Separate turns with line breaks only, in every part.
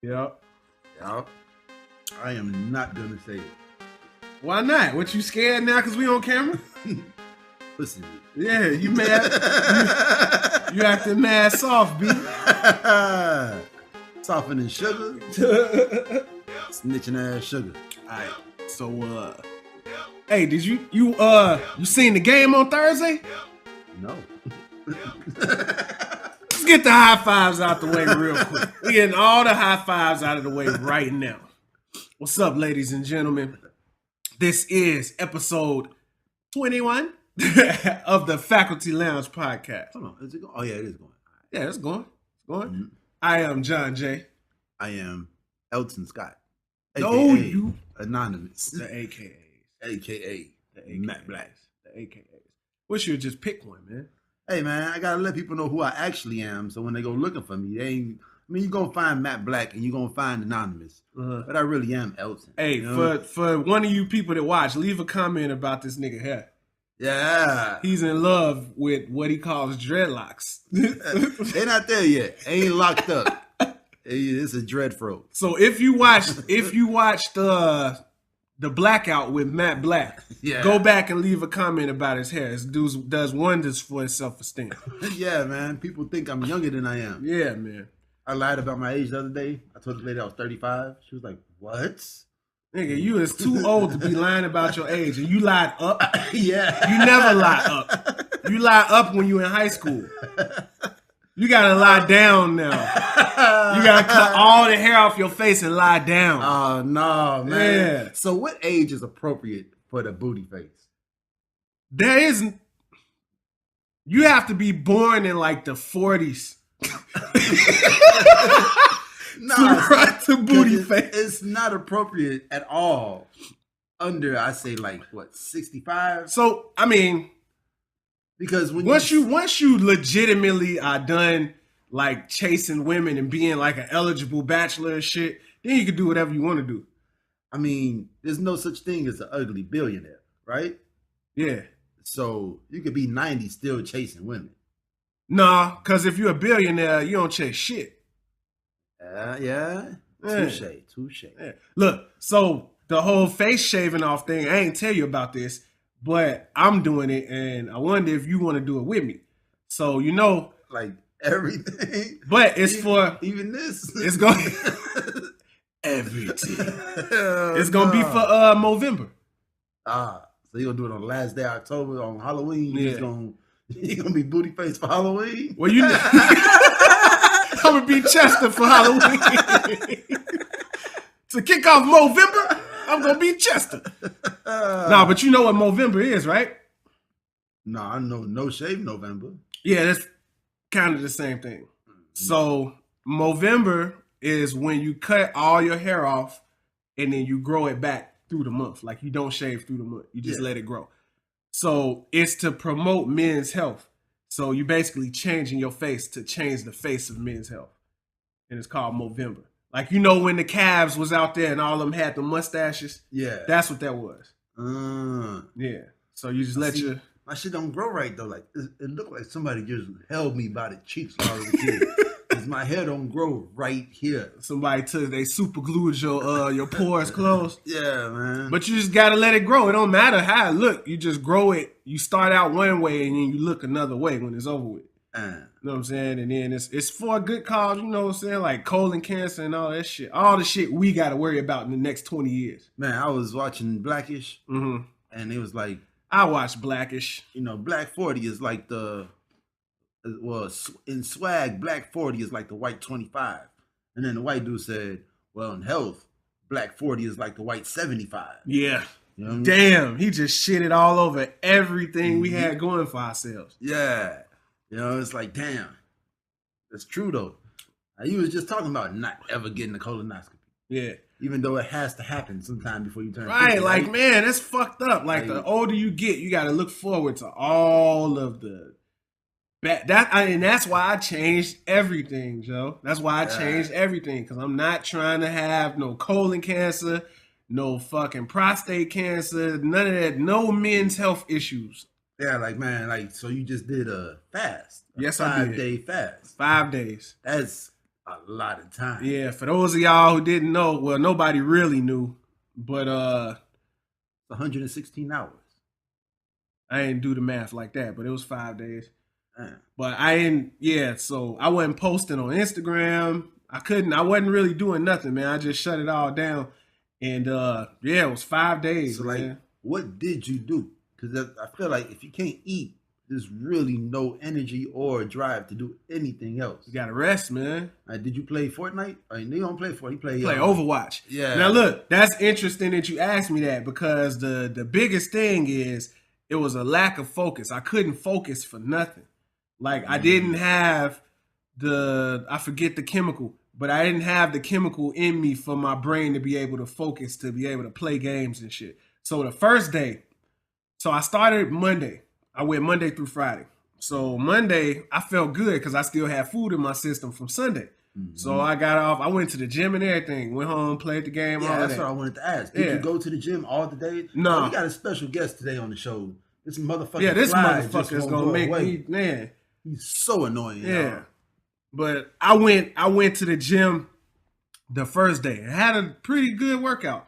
Yep.
Yep. I am not gonna say it.
Why not? What, you scared now because we on camera?
Listen.
Yeah, you mad? you acting mad soft, B.
Softening sugar. Snitching ass sugar.
Alright, so hey, did you seen the game on Thursday?
No.
Let's get the high fives out the way real quick. We're getting all the high fives out of the way right now. What's up, ladies and gentlemen? This is episode 21 of the Faculty Lounge podcast.
Hold on, is it going? Oh yeah, it is going.
Yeah, it's going. It's going.
Mm-hmm.
I am John J.
I am Elton Scott.
No, you
Anonymous.
the AKAs.
AKA
The AKAs.
Matt Black.
The AKAs. Wish you'd just pick one, man.
Hey man, I gotta let people know who I actually am, so when they go looking for me, they ain't. I mean, you're gonna find Matt Black and you're gonna find Anonymous, but I really am Elton.
Hey,
you know?
for one of you people that watch, leave a comment about this nigga hair.
Yeah,
He's in love with what he calls dreadlocks.
they not there yet. Ain't locked up. It's a dread fro.
So if you watched the Blackout with Matt Black,
Yeah.
go back and leave a comment about his hair. This dude does wonders for his self-esteem.
Yeah, man. People think I'm younger than I am.
Yeah, man.
I lied about my age the other day. I told the lady I was 35. She was like, "What?"
Nigga, you is too old to be lying about your age, and you lied up.
Yeah.
You never lie up. You lie up when you in high school. You gotta lie down now. You gotta cut all the hair off your face and lie down.
Oh no, man.
Yeah.
So what age is appropriate for the booty face?
There isn't. You have to be born in like the 40s. To booty face.
It's not appropriate at all. Under, I say, like what, 65?
So I mean,
Because when
once you legitimately are done like chasing women and being like an eligible bachelor and shit, then you can do whatever you want to do.
I mean, there's no such thing as an ugly billionaire, right?
Yeah.
So you could be 90 still chasing women.
Nah, because if you're a billionaire, you don't chase shit.
Yeah.
Yeah.
Touche.
Yeah. Look, so the whole face shaving off thing, I ain't tell you about this, but I'm doing it, and I wonder if you want to do it with me. So, you know.
Like everything.
But it's for.
Even this.
It's going. Everything. It's going to be for Movember.
So you're going to do it on the last day of October on Halloween?
Yeah.
You're going to be booty face for Halloween?
Well, you know. I'm going to be Chester for Halloween. To kick off Movember, I'm going to be Chester. Nah, but you know what Movember is, right?
No, I know No Shave November.
Yeah, that's kind of the same thing. So Movember is when you cut all your hair off and then you grow it back through the month. Like you don't shave through the month. You just let it grow. So it's to promote men's health. So you basically changing your face to change the face of men's health. And it's called Movember. Like, you know, when the Cavs was out there and all of them had the mustaches?
Yeah.
That's what that was. Yeah. So you just
My shit don't grow right, though. Like, it looked like somebody just held me by the cheeks when I was a kid. Because my hair don't grow right here.
Somebody they super glued your pores closed.
Yeah, man.
But you just got to let it grow. It don't matter how it look. You just grow it. You start out one way and then you look another way when it's over with. You know what I'm saying? And then it's for a good cause, you know what I'm saying? Like colon cancer and all that shit. All the shit we got to worry about in the next 20 years.
Man, I was watching Blackish, and it was like...
I watched Blackish.
You know, Black 40 is like in swag, Black 40 is like the white 25. And then the white dude said, well, in health, Black 40 is like the white 75.
Yeah.
You know what I mean?
Damn, he just shitted all over everything we had going for ourselves.
Yeah. You know, it's like, damn. That's true, though. He was just talking about not ever getting a colonoscopy.
Yeah.
Even though it has to happen sometime before you turn 50.
Right, like, man, that's fucked up. Like, the older you get, you got to look forward to all of the... And that's why I changed everything, Joe. That's why I changed everything, because I'm not trying to have no colon cancer, no fucking prostate cancer, none of that, no men's health issues.
Yeah, like, man, like, so you just did a fast.
Yes, I did.
5-day fast.
5 days.
That's A lot of time.
Yeah, for those of y'all who didn't know, well, nobody really knew, but
116 hours.
I didn't do the math like that, but it was 5 days.
Man.
But I didn't, so I wasn't posting on Instagram. I wasn't really doing nothing, man. I just shut it all down. And it was 5 days.
So, like,
man.
What did you do? Because I feel like if you can't eat, there's really no energy or drive to do anything else.
You gotta rest, man.
Did you play Fortnite? You don't play Fortnite. You
play Overwatch.
Yeah.
Now look, that's interesting that you asked me that, because the biggest thing is it was a lack of focus. I couldn't focus for nothing. Like I didn't have I forget the chemical, but I didn't have the chemical in me for my brain to be able to focus, to be able to play games and shit. So the first day, so I started Monday. I went Monday through Friday. So Monday, I felt good because I still had food in my system from Sunday. Mm-hmm. So I got off. I went to the gym and everything. Went home, played the game.
Yeah, that's what I wanted to ask. Did you go to the gym all the day?
No.
We got a special guest today on the show. This motherfucker.
Yeah, this motherfucker is gonna make me, man.
He's so annoying.
Yeah.
Y'all.
But I went to the gym the first day. I had a pretty good workout.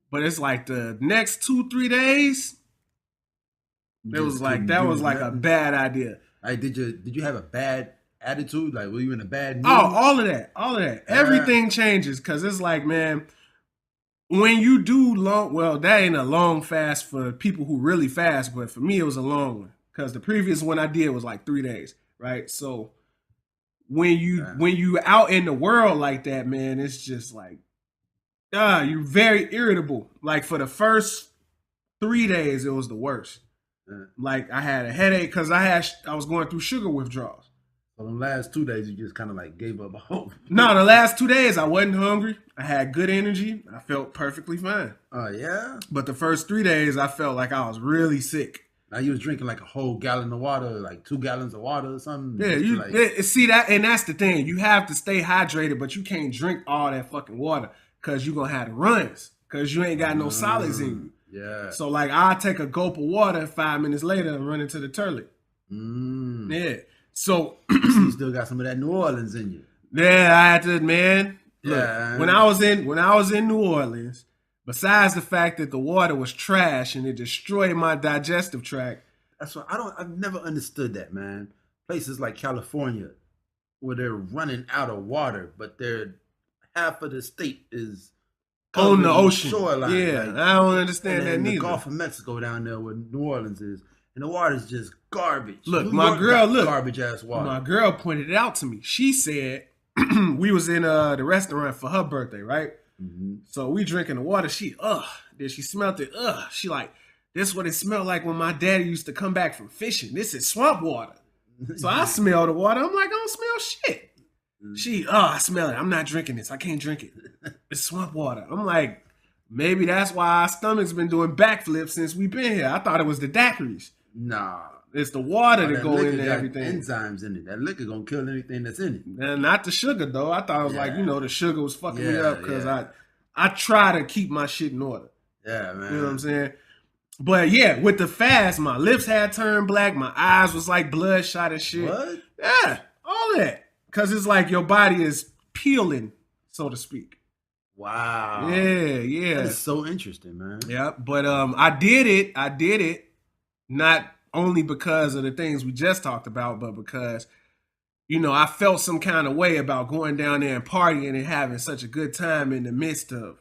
But it's like the next 2-3 days, that was like a bad idea.
Like, did you have a bad attitude? Like, were you in a bad mood?
Oh, all of that. Everything changes, because it's like, man, when you do that ain't a long fast for people who really fast, but for me it was a long one, because the previous one I did was like 3 days, right? So when you out in the world like that, man, it's just like, you're very irritable. Like for the first 3 days, it was the worst. Like I had a headache because I was going through sugar withdrawals.
So the last 2 days, you just kind of like gave up hope.
No, the last 2 days I wasn't hungry. I had good energy. I felt perfectly fine.
Oh yeah.
But the first 3 days, I felt like I was really sick.
Now you was drinking like a whole gallon of water, like 2 gallons of water or something.
Yeah, see that, and that's the thing. You have to stay hydrated, but you can't drink all that fucking water because you're gonna have the runs because you ain't got no solids in you.
Yeah.
So like I'll take a gulp of water 5 minutes later and run into the toilet. Yeah. So
you still got some of that New Orleans in you.
Yeah, I had to, man.
Yeah.
Look, when I was in New Orleans, besides the fact that the water was trash and it destroyed my digestive tract.
That's what I've never understood that, man. Places like California where they're running out of water, but half of the state is
on the ocean
shoreline.
Yeah, like, I don't understand that neither.
The Gulf of Mexico down there where New Orleans is, and the water's just garbage.
Look,
garbage ass water.
My girl pointed it out to me. She said we was in the restaurant for her birthday, right? Mm-hmm. So we drinking the water. Then she smelled it. She like, this is what it smelled like when my daddy used to come back from fishing. This is swamp water. So I smell the water. I'm like, I don't smell shit. I smell it. I'm not drinking this. I can't drink it. It's swamp water. I'm like, maybe that's why our stomach's been doing backflips since we've been here. I thought it was the daiquiris.
Nah.
It's the water that go into everything.
Enzymes in it. That liquor gonna kill anything that's in it.
And not the sugar though. I thought it was like, the sugar was fucking me up because I try to keep my shit in order.
Yeah, man.
You know what I'm saying? But yeah, with the fast, my lips had turned black. My eyes was like bloodshot and shit.
What?
Yeah, all that. Because it's like your body is peeling, so to speak.
Wow.
Yeah.
That is so interesting, man.
Yeah, but I did it not only because of the things we just talked about, but because, I felt some kind of way about going down there and partying and having such a good time in the midst of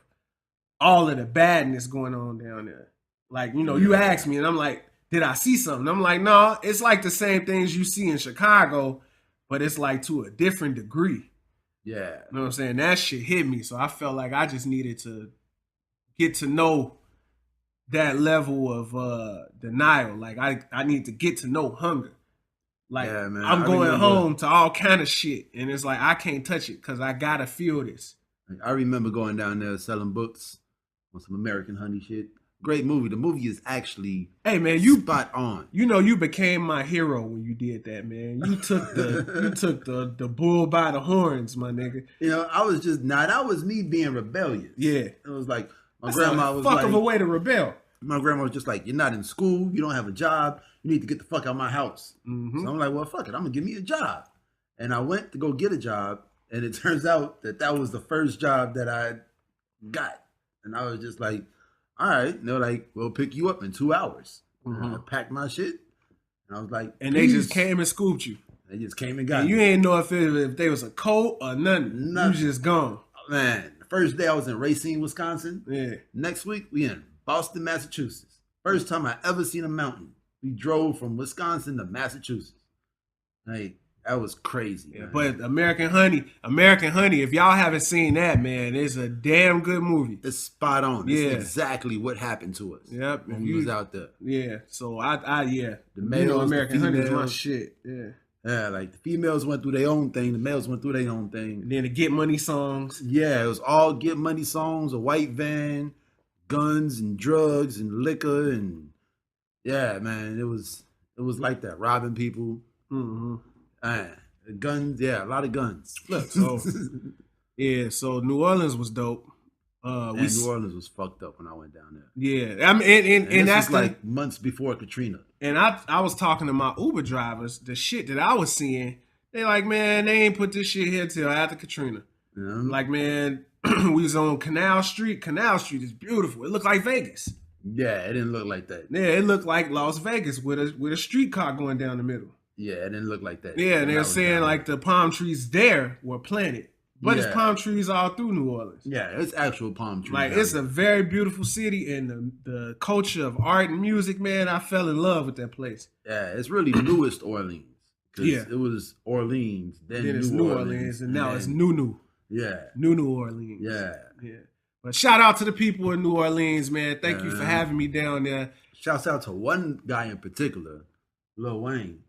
all of the badness going on down there. Like, you asked me and I'm like, did I see something? I'm like, no, it's like the same things you see in Chicago, but it's like to a different degree.
Yeah.
You know what I'm saying? That shit hit me. So I felt like I just needed to get to know that level of denial. Like I need to get to know hunger. Like I'm going home to all kind of shit. And it's like, I can't touch it because I got to feel this.
I remember going down there selling books on some American Honey shit. Great movie. The movie is actually spot on.
You became my hero when you did that, man. You took the bull by the horns, my nigga.
That was me being rebellious.
Yeah.
It was like my grandma was
fuck of a way to rebel.
My grandma was just like, you're not in school, you don't have a job, you need to get the fuck out of my house. Mm-hmm. So I'm like, well, fuck it, I'm gonna give me a job. And I went to go get a job, And it turns out that was the first job that I got. And I was just like, all right. And they're like, we'll pick you up in 2 hours. And I packed my shit. And I was like,
and they just came and scooped you.
They just came and got me.
You ain't know if they was a coat or nothing. You just gone.
Man, the first day I was in Racine, Wisconsin.
Yeah.
Next week, we in Boston, Massachusetts. First time I ever seen a mountain. We drove from Wisconsin to Massachusetts. Like, that was crazy.
Yeah, but American Honey, if y'all haven't seen that, man, it's a damn good movie.
It's spot on. It's exactly what happened to us.
Yep.
When we was out there.
Yeah. So I
the males,
American
the
Honey is my shit. Yeah.
Yeah, like the females went through their own thing, the males went through their own thing.
And then the Get Money songs.
Yeah, it was all Get Money songs, a white van, guns and drugs and liquor, and yeah, man, it was like that, robbing people. Guns, yeah, a lot of guns.
Look, so yeah, so New Orleans was dope.
New Orleans was fucked up when I went down there.
Yeah, I mean, and that's
like months before Katrina.
And I was talking to my Uber drivers. The shit that I was seeing, they like, man, they ain't put this shit here till after Katrina. Like, man, we was on Canal Street. Canal Street is beautiful. It looked like Vegas.
Yeah, it didn't look like that.
Yeah, it looked like Las Vegas with a streetcar going down the middle.
Yeah, it didn't look like that.
Yeah, and they were saying like the palm trees there were planted. But it's palm trees all through New Orleans.
Yeah, it's actual palm trees.
Like, it's a very beautiful city, and the culture of art and music, man, I fell in love with that place.
Yeah, it's really newest Orleans. Yeah. It was Orleans, then
it's New Orleans, and now it's New.
Yeah.
New Orleans.
Yeah.
Yeah. But shout out to the people in New Orleans, man. Thank you for having me down there.
Shouts out to one guy in particular, Lil Wayne.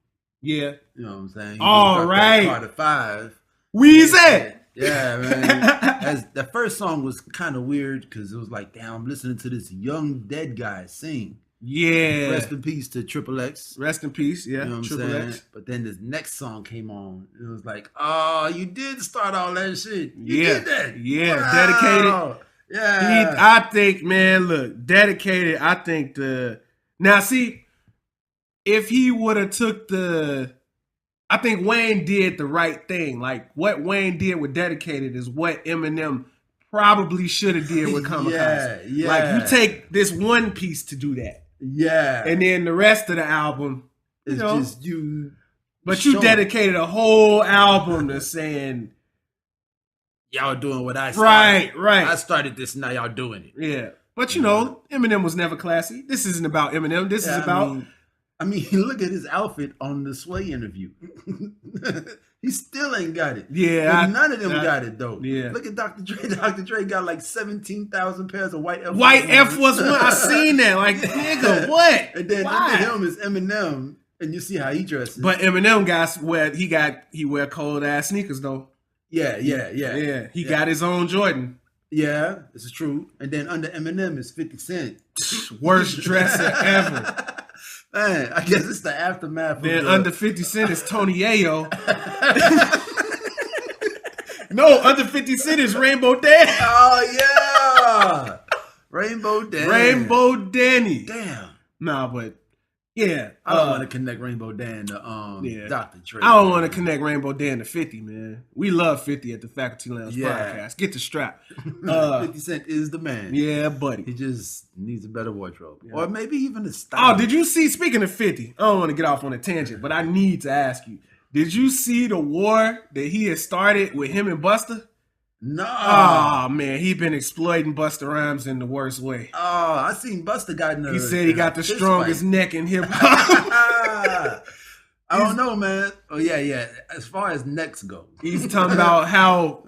Yeah.
You know what I'm saying?
All right.
Carter 5.
Weezy!
Yeah, man. The first song was kind of weird because it was like, damn, I'm listening to this young dead guy sing.
Yeah.
Rest in peace to Triple X.
Rest in peace, yeah.
You know what
Triple
I'm saying?
X.
But then this next song came on. And it was like, oh, you did start all that shit. You did that.
Yeah,
wow.
Dedicated.
Yeah.
I think, man, look, Dedicated, I think now see, if he would have took I think Wayne did the right thing. Like, what Wayne did with Dedicated is what Eminem probably should have did with Kamikaze.
Yeah.
Like, you take this one piece to do that.
Yeah.
And then the rest of the album,
it's just you.
But you dedicated a whole album to saying,
y'all doing what I started.
Right.
I started this, now y'all doing it.
Yeah. But you know, Eminem was never classy. This isn't about Eminem. This is about...
I mean, look at his outfit on the Sway interview. He still ain't got it.
Yeah.
None of them got it, though.
Yeah.
Look at Dr. Dre. Dr. Dre got like 17,000 pairs of white Air Force
White Air Force One. I seen that. Like, nigga, what?
And then look at him as Eminem, and you see how he dresses.
But Eminem he wear cold ass sneakers, though.
Yeah.
He got his own Jordan.
Yeah, this is true. And then under Eminem is 50 Cent.
Worst dresser ever.
Man, I guess it's the aftermath.
Then under 50 Cent is Tony Yayo. No, under 50 Cent is Rainbow Danny.
Oh, yeah. Rainbow Danny.
Rainbow Danny.
Damn.
Nah, but yeah.
I don't want to connect Rainbow Dan to Dr. Dre.
I don't want to connect Rainbow Dan to 50, man. We love 50 at the Faculty Lounge podcast. Get the strap.
50 Cent is the man.
Yeah, buddy.
He just needs a better wardrobe. Yeah. Or maybe even a style.
Oh, did you see, speaking of 50, I don't want to get off on a tangent, but I need to ask you, did you see the war that he had started with him and Busta?
No.
Oh, man, he been exploiting Busta Rhymes in the worst way.
Oh, I seen Busta got in
He said he got the strongest neck in hip-hop.
I don't know, man. Oh, yeah. As far as necks go.
He's talking about how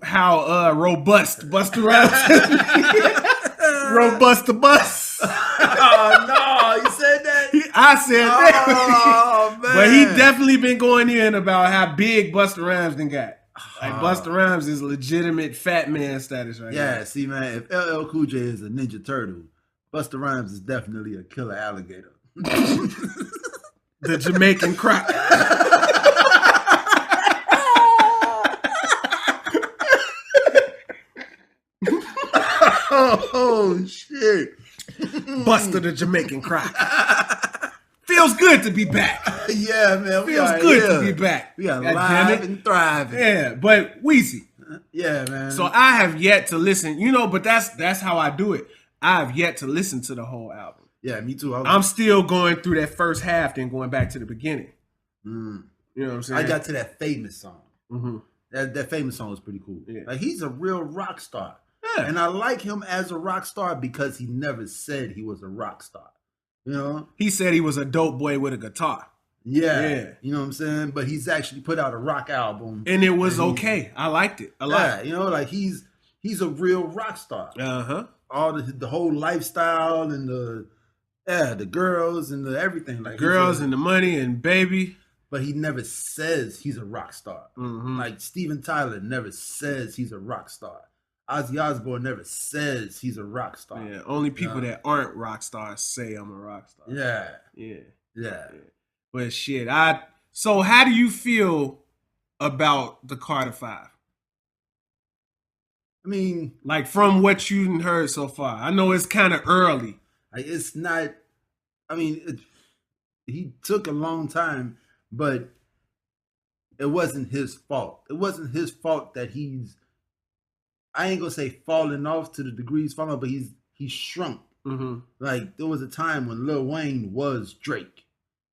robust Busta Rhymes is. Robust the bus.
Oh, no, you said that?
I said that.
Oh, man.
But he definitely been going in about how big Busta Rhymes done got. Like, Busta Rhymes is legitimate fat man status right now.
Yeah, see, man, if LL Cool J is a Ninja Turtle, Busta Rhymes is definitely a killer alligator.
The Jamaican croc.
Oh, shit.
Busta the Jamaican croc. Feels good to be back.
Yeah, man.
Feels good to be back.
We are live and thriving.
Yeah, but Weezy,
Yeah, man.
So I have yet to listen, but that's how I do it. I have yet to listen to the whole album.
Yeah, me too.
I'm still going through that first half, then going back to the beginning.
Mm.
You know what I'm saying?
I got to that famous song.
Mm-hmm.
That famous song was pretty cool.
Yeah.
Like, he's a real rock star.
Yeah.
And I like him as a rock star because he never said he was a rock star. You know?
He said he was a dope boy with a guitar.
Yeah. You know what I'm saying? But he's actually put out a rock album.
And it was okay. I liked it a lot.
Yeah, like he's a real rock star.
Uh-huh.
All the whole lifestyle and the girls and the everything. Like
girls and the money and baby.
But he never says he's a rock star.
Mm-hmm.
Like Steven Tyler never says he's a rock star. Ozzy Osbourne never says he's a rock star.
Yeah, only people that aren't rock stars say I'm a rock star.
Yeah.
But shit, so how do you feel about the Carter 5?
I mean,
like from what you heard so far, I know it's kind of early.
It's not. I mean, he took a long time, but it wasn't his fault. It wasn't his fault that he's. I ain't gonna say falling off to the degree he's falling off, but he's shrunk.
Mm-hmm.
Like there was a time when Lil Wayne was Drake.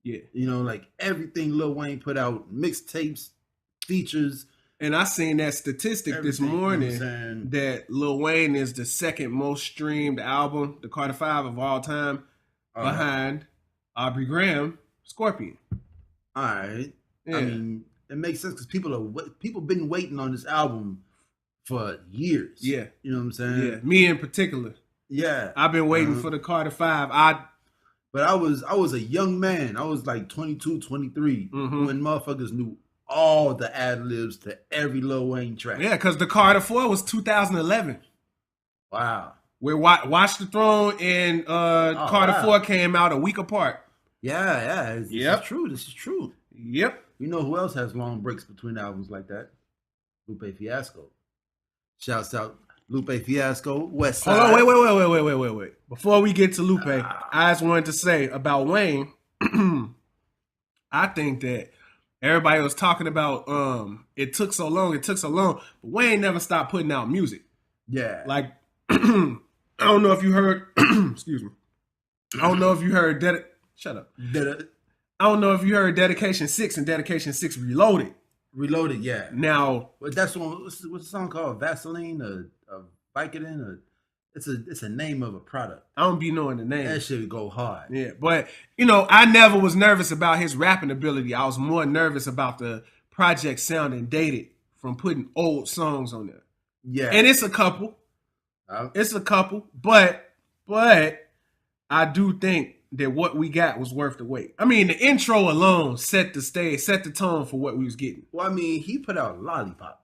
Yeah,
like everything Lil Wayne put out, mixtapes, features.
And I seen that statistic this morning that Lil Wayne is the second most streamed album, the Carter 5 of all time, behind Aubrey Graham, Scorpion.
All right.
Yeah.
I mean, it makes sense because people been waiting on this album for years.
Yeah.
You know what I'm saying?
Yeah. Me in particular.
Yeah.
I've been waiting for the Carter 5.
But I was a young man. I was like 22, 23 when motherfuckers knew all the ad-libs to every Lil Wayne track.
Yeah, because the Carter 4 was 2011.
Wow.
Where Watch the Throne and Carter 4 came out a week apart.
Yeah. This is true. This is true.
Yep.
You know who else has long breaks between albums like that? Lupe Fiasco. Shouts out Lupe Fiasco, West Side.
Hold on, wait. Before we get to Lupe, I just wanted to say about Wayne, I think that everybody was talking about it took so long, but Wayne never stopped putting out music.
Yeah.
Like, I don't know if you heard, excuse me. I don't know if you heard, shut up. I don't know if you heard Dedication 6 and Dedication 6 Reloaded.
Reloaded, yeah.
Now.
But that's what's the song called? Vaseline or Vicodin? Or it's a name of a product.
I don't be knowing the name.
That shit would go hard.
Yeah, but, I never was nervous about his rapping ability. I was more nervous about the project sounding dated from putting old songs on there.
Yeah.
And it's a couple. But I do think that what we got was worth the wait. I mean, the intro alone set the stage, set the tone for what we was getting.
Well, I mean, he put out Lollipop.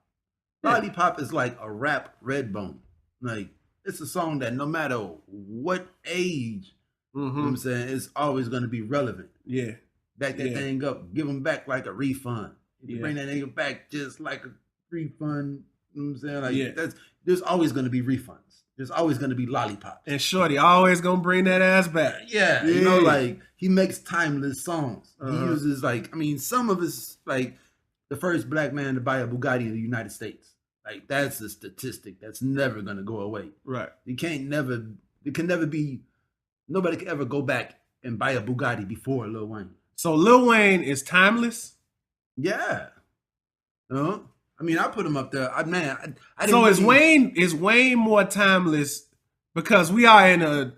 Lollipop is like a rap Redbone. Like, it's a song that no matter what age, you know what I'm saying, it's always going to be relevant.
Yeah.
Back that thing up. Give them back like a refund. If you bring that nigga back just like a refund, you know what I'm saying? Like, there's always going to be refunds. There's always going to be lollipops.
And Shorty always going to bring that ass back.
Yeah. Like, he makes timeless songs. He uses, like, I mean, some of his, like, the first black man to buy a Bugatti in the United States. Like, that's a statistic that's never going to go away.
Right.
It can never be, nobody can ever go back and buy a Bugatti before Lil Wayne.
So Lil Wayne is timeless?
Yeah. I mean, I put him up there. I didn't.
So is Wayne more timeless because we are in a?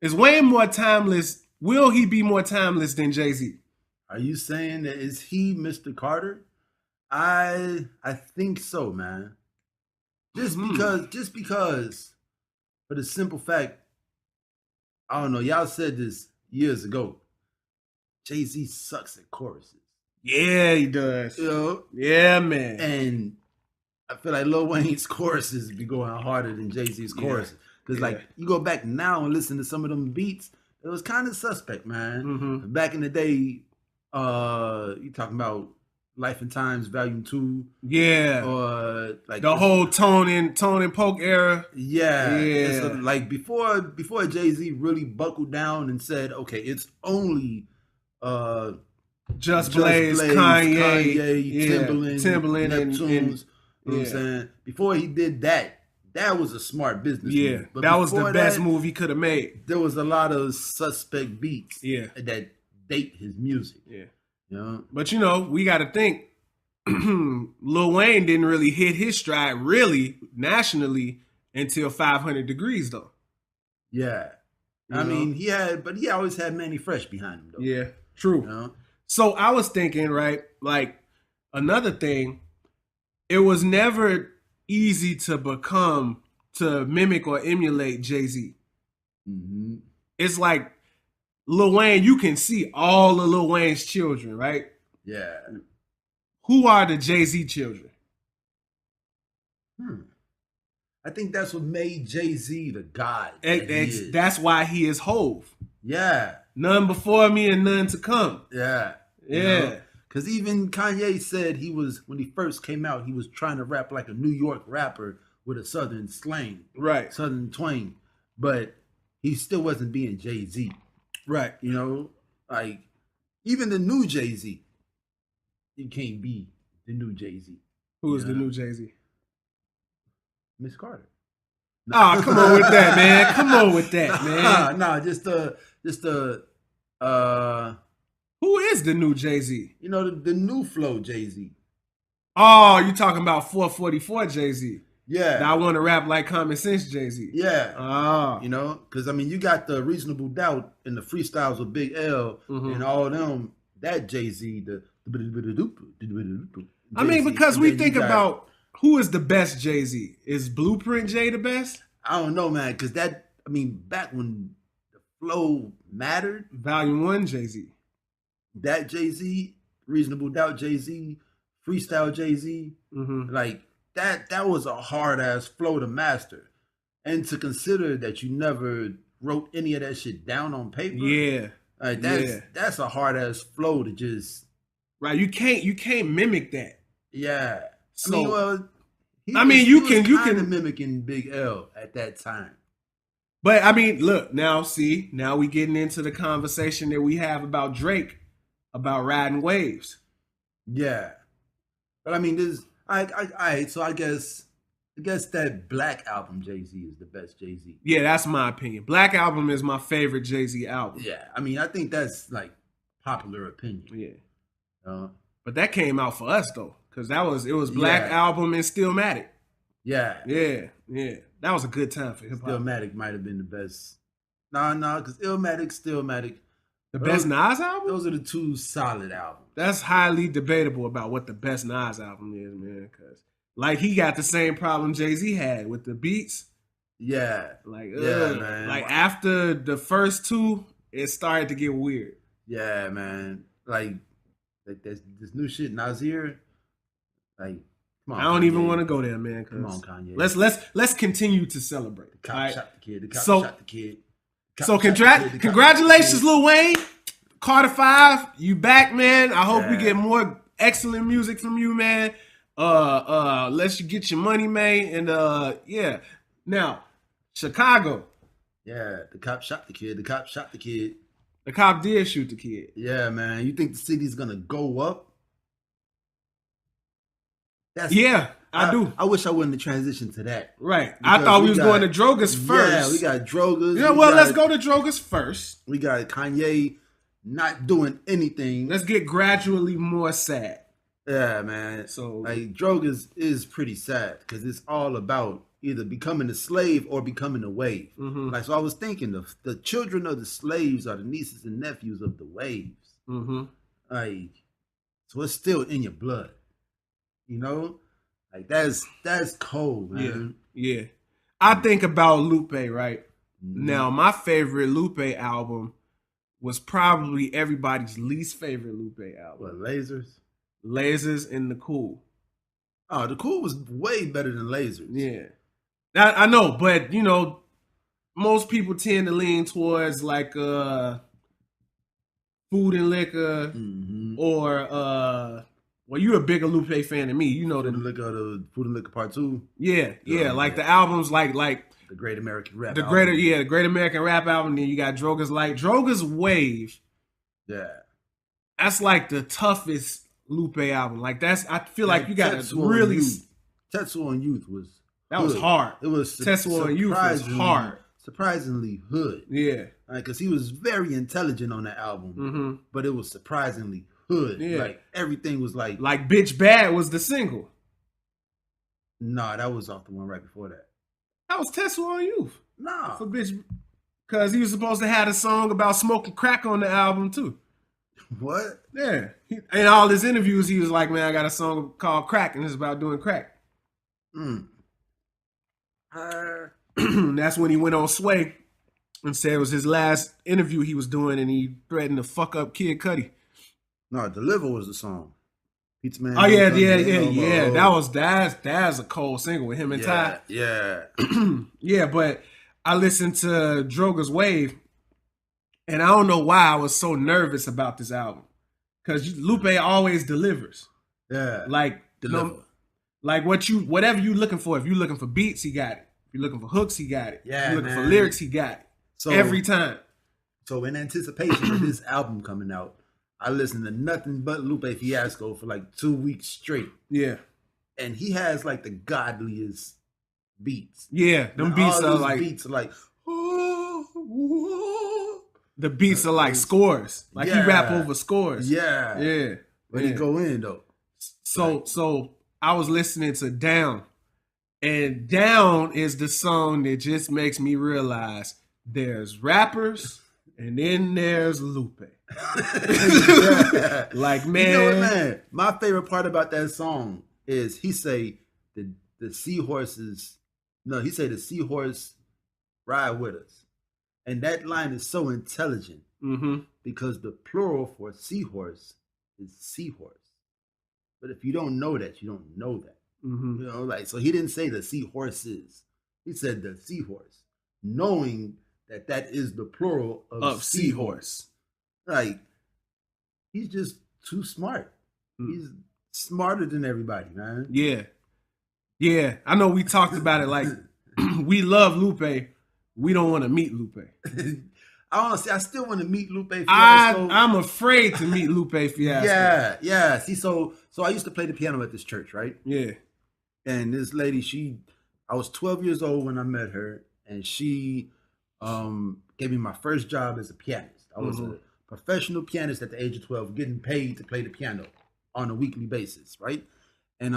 Is Wayne more timeless? Will he be more timeless than Jay-Z?
Are you saying that is he Mr. Carter? I think so, man. Just because, for the simple fact, I don't know. Y'all said this years ago. Jay-Z sucks at choruses.
Yeah, he does. Yeah, man.
And I feel like Lil Wayne's choruses be going harder than Jay-Z's choruses. Because, like, you go back now and listen to some of them beats, it was kind of suspect, man. Back in the day, you talking about Life and Times Volume 2.
Yeah.
Or, like,
the whole Tone and Poke era.
Yeah. So, like, before Jay-Z really buckled down and said, okay, it's only... Just Blaze,
Kanye,
Timbaland,
and
You know what I'm saying? Before he did that, that was a smart business move. But
that was the best move he could have made.
There was a lot of suspect beats
that
date his music.
Yeah.
You know?
But, we got to think, Lil Wayne didn't really hit his stride really nationally until 500 Degrees, though.
Yeah. I mean, he always had Manny Fresh behind him, though.
Yeah, true.
You know?
So I was thinking, right, like another thing, it was never easy to mimic or emulate Jay-Z.
Mm-hmm.
It's like Lil Wayne, you can see all of Lil Wayne's children, right?
Yeah.
Who are the Jay-Z children?
I think that's what made Jay-Z the god.
That's why he is Hove.
Yeah.
None before me and none to come.
Yeah.
Yeah.
Because even Kanye said when he first came out, he was trying to rap like a New York rapper with a Southern slang.
Right.
Southern twang. But he still wasn't being Jay-Z.
Right.
Like, even the new Jay-Z, he can't be the new Jay-Z.
Who is the new Jay-Z?
Miss Carter.
Oh, come on with that, man. Come on with that, man. Who is the new Jay-Z?
The new flow Jay-Z.
Oh, you talking about 444 Jay-Z?
Yeah.
Now I want to rap like Common Sense Jay-Z.
Yeah.
Oh.
Because, you got the Reasonable Doubt and the freestyles with Big L and all them, that Jay-Z,
because we think about who is the best Jay-Z. Is Blueprint Jay the best?
I don't know, man, because back when the flow mattered.
Volume 1 Jay-Z.
That Jay-Z, Reasonable Doubt Jay-Z, Freestyle Jay-Z, like that was a hard ass flow to master, and to consider that you never wrote any of that shit down on paper.
Yeah,
like that's a hard ass flow to just.
Right, you can't mimic that.
Yeah,
so
he
was
kind of mimicking Big L at that time.
But look now we getting into the conversation that we have about Drake. About riding waves.
Yeah. But this so I guess that Black album Jay-Z is the best Jay-Z.
Yeah, that's my opinion. Black Album is my favorite Jay-Z album.
Yeah. I think that's like popular opinion.
Yeah. But that came out for us though. Because it was Black Album and Stillmatic.
Yeah.
Yeah. That was a good time for hip hop.
Stillmatic might have been the best. No, because Stillmatic.
The best Nas album?
Those are the two solid albums.
That's highly debatable about what the best Nas album is, man. Because, he got the same problem Jay-Z had with the beats.
Yeah.
Man. Like, after the first two, it started to get weird.
Yeah, man. Like this new shit, Nasir. Like, come on.
I don't even want to go there, man.
Come on, Kanye.
Let's continue to celebrate.
The cop shot the kid. The cop shot the kid.
Congratulations, Lil Wayne. Carter 5, you back, man. I hope we get more excellent music from you, man. Let you get your money, man. And Now, Chicago.
Yeah, the cop shot the kid.
The cop did shoot the kid.
Yeah, man. You think the city's gonna go up?
I do.
I wish I wouldn't have transitioned to that.
Right. I thought we was going to Drogas first.
Yeah, we got Drogas.
Yeah, let's go to Drogas first.
We got Kanye not doing anything.
Let's get gradually more sad.
Yeah, man.
So
Drogas is pretty sad because it's all about either becoming a slave or becoming a wave.
Mm-hmm.
So I was thinking the children of the slaves are the nieces and nephews of the waves.
Mm-hmm.
So it's still in your blood. That's cold, man.
Yeah. I think about Lupe, right? Mm-hmm. Now, my favorite Lupe album was probably everybody's least favorite Lupe album.
What, Lasers?
Lasers and The Cool.
Oh, The Cool was way better than Lasers.
Yeah. I know, but, most people tend to lean towards, Food and Liquor or... Well, you're a bigger Lupe fan than me. You know
the Food and Liquor Part 2.
Yeah. The albums like
the Great American Rap.
The Great American Rap album. Then you got Drogas Wave.
Yeah,
that's like the toughest Lupe album. I feel like you got to really
Tetsuo and Youth was
that was hard.
It was
Tetsuo and Youth was hard.
Surprisingly hood.
Yeah.
Because he was very intelligent on that album, but it was surprisingly hood.
Yeah.
Like everything was like
Bitch Bad was the single.
Nah, that was off the one right before that.
That was Tetsuo and Youth.
Nah.
For Bitch, because he was supposed to have a song about smoking crack on the album too.
What?
Yeah. In all his interviews, he was like, man, I got a song called Crack, and it's about doing crack. That's when he went on Sway and said it was his last interview he was doing, and he threatened to fuck up Kid Cudi.
No, Deliver was the song. Pizza Man.
Oh yeah. That's a cold single with him and Ty.
Yeah.
Yeah, but I listened to Droga's Wave, and I don't know why I was so nervous about this album. Because Lupe always delivers.
Yeah.
Like,
Deliver.
Like whatever you looking for. If you're looking for beats, he got it. If you're looking for hooks, he got it.
Yeah,
if you're looking
man.
for lyrics, he got it. So, every time.
So in anticipation of this album coming out, I listened to nothing but Lupe Fiasco for like 2 weeks straight.
Yeah.
And he has like the godliest beats.
Yeah, them beats are like the beats are like scores. Like he rap over scores.
Yeah.
Yeah.
But he go in though.
So I was listening to Down. And Down is the song that just makes me realize there's rappers and then there's Lupe. Like, man.
You know what, man? My favorite part about that song is he say the seahorses, no, he say the seahorse ride with us. And that line is so intelligent because the plural for seahorse is seahorse. But if you don't know that, you don't know that. You know, like, so he didn't say the seahorses. He said the seahorse, knowing that is the plural of seahorse. Like, he's just too smart. He's smarter than everybody, man.
Yeah. Yeah. I know we talked about it like, we love Lupe. We don't want to meet Lupe.
I still want to meet Lupe Fiasco.
I'm afraid to meet Lupe Fiasco.
Yeah. See, so I used to play the piano at this church, right?
Yeah.
And this lady, I was 12 years old when I met her, and she gave me my first job as a pianist. I was a professional pianist at the age of 12, getting paid to play the piano on a weekly basis, right? And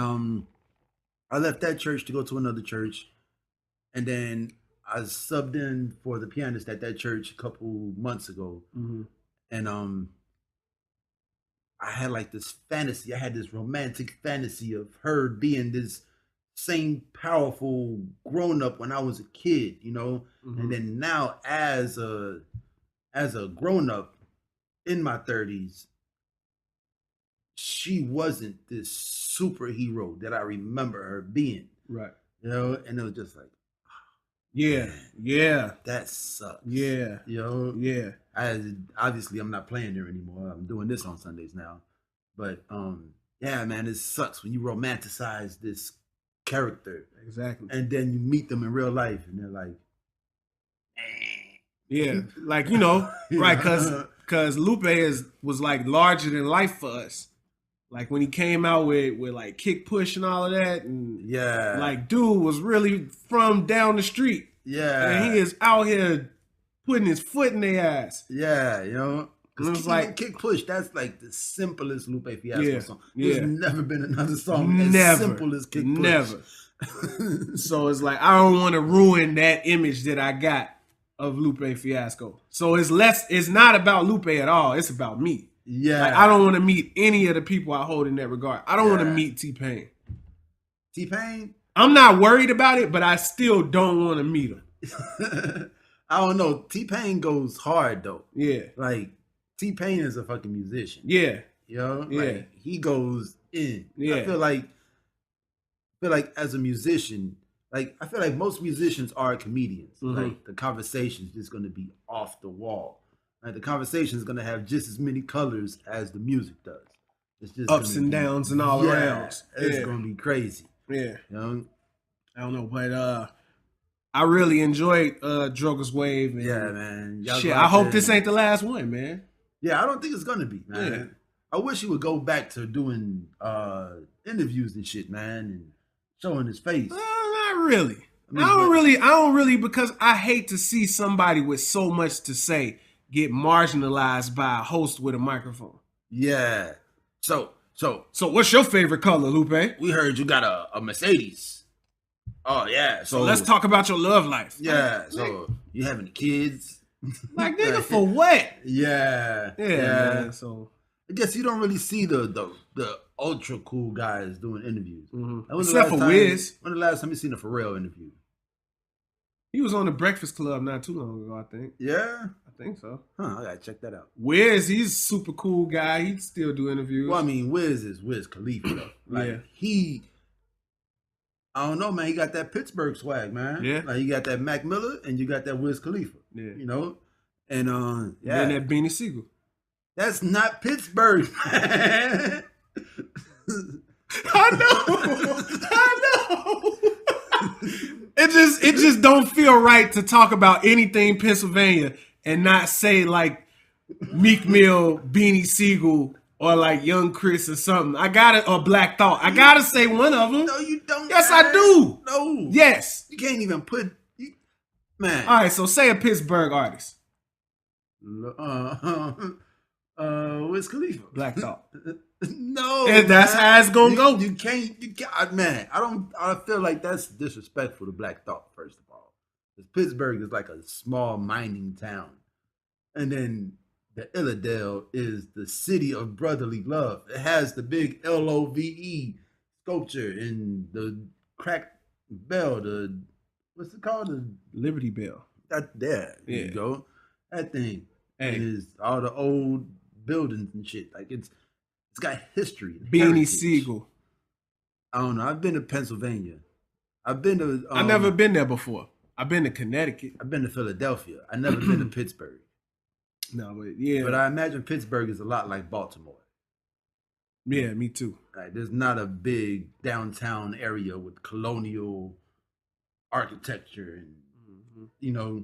I left that church to go to another church, and then I subbed in for the pianist at that church a couple months ago. And I had like this fantasy. I had this romantic fantasy of her being this same powerful grown-up when I was a kid, you know? And then now as a grown-up in my 30s, she wasn't this superhero that I remember her being.
Right.
You know, and it was just like,
yeah, yeah,
that sucks.
Yeah,
you know,
yeah.
Obviously, I'm not playing there anymore. I'm doing this on Sundays now, but yeah, man, it sucks when you romanticize this character,
exactly,
and then you meet them in real life, and they're like,
yeah, like, you know, right? Because Lupe was like larger than life for us. Like when he came out with like Kick Push and all of that, and
yeah,
like dude was really from down the street.
Yeah,
and he is out here putting his foot in their ass.
Yeah, you know,
because like
Kick Push, that's like the simplest Lupe Fiasco song.
Yeah.
There's never been another song as simple as Kick Push.
Never. So it's like I don't want to ruin that image that I got of Lupe Fiasco. So it's not about Lupe at all. It's about me.
Yeah,
like, I don't want to meet any of the people I hold in that regard. I don't want to meet T-Pain.
T-Pain?
I'm not worried about it, but I still don't want to meet him.
I don't know. T-Pain goes hard though.
Yeah.
Like T-Pain is a fucking musician.
Yeah.
You know?
Yeah.
Like, he goes in.
Yeah.
I feel like as a musician, like I feel like most musicians are comedians. Like the conversation is just gonna be off the wall. Like the conversation is gonna have just as many colors as the music does. It's just
ups and downs and all around.
It's gonna be crazy.
Yeah.
You know?
I don't know, but I really enjoyed Droga's Wave. And
yeah, man.
Shit, I hope this ain't the last one, man.
Yeah, I don't think it's gonna be, man.
Yeah.
I wish he would go back to doing interviews and shit, man, and showing his face.
Not really. I don't really, because I hate to see somebody with so much to say get marginalized by a host with a microphone.
Yeah. So
what's your favorite color, Lupe?
We heard you got a Mercedes. Oh yeah.
So let's talk about your love life.
Yeah. So you having kids?
Like, nigga, for what?
Yeah.
Man, so
I guess you don't really see the ultra cool guys doing interviews.
Mm-hmm. Except for Wiz.
When the last time you seen a Pharrell interview?
He was on the Breakfast Club not too long ago, I think.
Yeah?
I think so.
Huh, I gotta check that out.
Wiz, he's a super cool guy. He'd still do interviews.
Well, I mean, Wiz is Wiz Khalifa, though. Like, I don't know, man. He got that Pittsburgh swag, man.
Yeah.
Like, you got that Mac Miller and you got that Wiz Khalifa. Yeah. You know? And, yeah.
And that Beanie Siegel.
That's not Pittsburgh, man.
I know. It just don't feel right to talk about anything Pennsylvania and not say like Meek Mill, Beanie Siegel, or like Young Chris or something. Or Black Thought. I gotta say one of them.
No, you don't.
Yes, I do.
No.
Yes.
You can't even put. Man.
All right, so say a Pittsburgh artist.
Wiz Khalifa.
Black Thought.
No,
and that's how it's gonna go.
You can't, man. I feel like that's disrespectful to Black Thought. First of all, because Pittsburgh is like a small mining town, and then the Illidale is the city of brotherly love. It has the big LOVE sculpture and the cracked bell. What's it called? The
Liberty Bell.
There you go. That thing is all the old buildings and shit. Like it's got history.
Beanie Siegel.
I don't know. I've been to Pennsylvania. I've been to.
I've never been there before. I've been to Connecticut.
I've been to Philadelphia. I've never been to Pittsburgh.
No, but yeah.
But I imagine Pittsburgh is a lot like Baltimore.
Yeah, me too.
Like, there's not a big downtown area with colonial architecture and you know.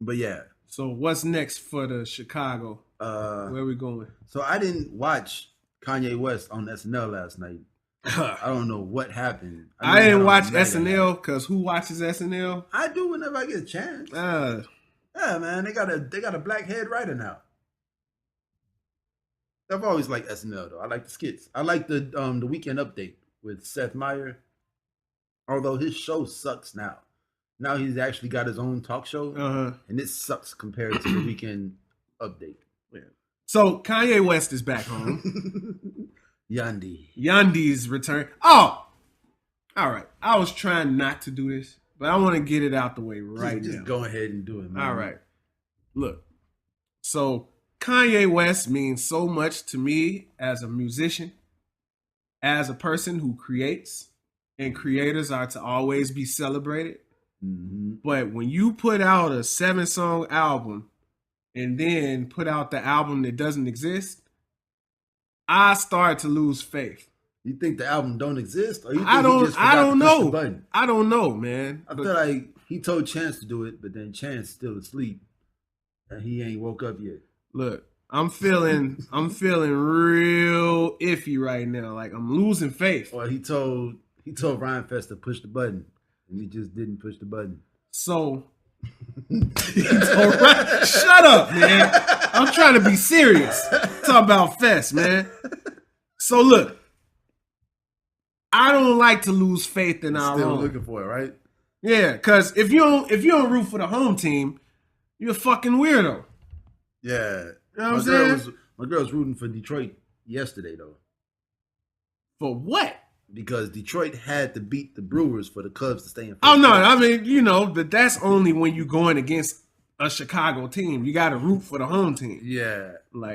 But yeah.
So what's next for the Chicago? Where are we going?
So I didn't watch Kanye West on SNL last night. I don't know what happened.
I didn't watch SNL because who watches SNL?
I do whenever I get a chance. Yeah, man, they got a black head writer now. I've always liked SNL though. I like the skits. I like the Weekend Update with Seth Meyers. Although his show sucks now. Now he's actually got his own talk show, and it sucks compared to the Weekend Update.
Yeah. So Kanye West is back home.
Yandy's
return. Oh, all right. I was trying not to do this, but I want to get it out the way now.
Just go ahead and do it, man.
All right. Look, so Kanye West means so much to me as a musician, as a person who creates, and creators are to always be celebrated.
Mm-hmm.
But when you put out a 7-song album and then put out the album that doesn't exist, I start to lose faith.
You think the album don't exist? Or you think
I don't know.
The button?
I don't know, man.
I feel like he told Chance to do it, but then Chance still asleep. And he ain't woke up yet.
Look, I'm feeling real iffy right now. Like I'm losing faith.
Or he told Ryan Fest to push the button. And he just didn't push the button.
So, shut up, man. I'm trying to be serious. Talk about Fest, man. So look, I don't like to lose faith in our
still
own.
Looking for it, right?
Yeah, because if you don't root for the home team, you're a fucking weirdo.
Yeah.
You know what I'm saying?
My girl's rooting for Detroit yesterday, though.
For what?
Because Detroit had to beat the Brewers for the Cubs to stay in.
Oh no, I mean, but that's only when you're going against a Chicago team. You got to root for the home team.
Yeah,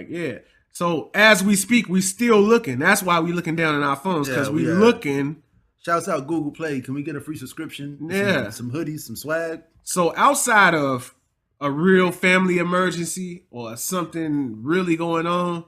yeah. So as we speak, we still looking. That's why we looking down in our phones because we looking.
Shouts out Google Play. Can we get a free subscription?
Yeah,
some hoodies, some swag.
So outside of a real family emergency or something really going on,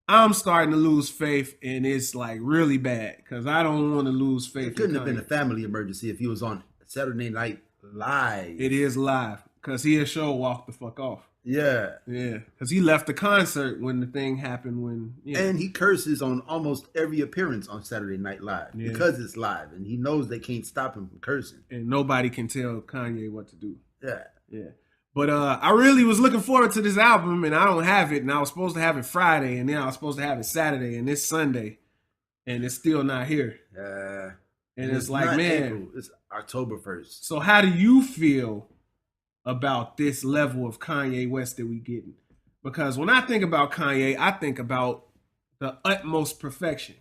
I'm starting to lose faith, and it's like really bad because I don't want to lose faith.
It couldn't have been a family emergency if he was on Saturday Night Live.
It is live because he'll show walk the fuck off.
Yeah.
Yeah, because he left the concert when the thing happened.
And he curses on almost every appearance on Saturday Night Live because it's live, and he knows they can't stop him from cursing.
And nobody can tell Kanye what to do.
Yeah.
But I really was looking forward to this album, and I don't have it. And I was supposed to have it Friday, and then I was supposed to have it Saturday, and it's Sunday, and it's still not here. And it's like, man,
April, it's October 1st.
So how do you feel about this level of Kanye West that we getting? Because when I think about Kanye, I think about the utmost perfection.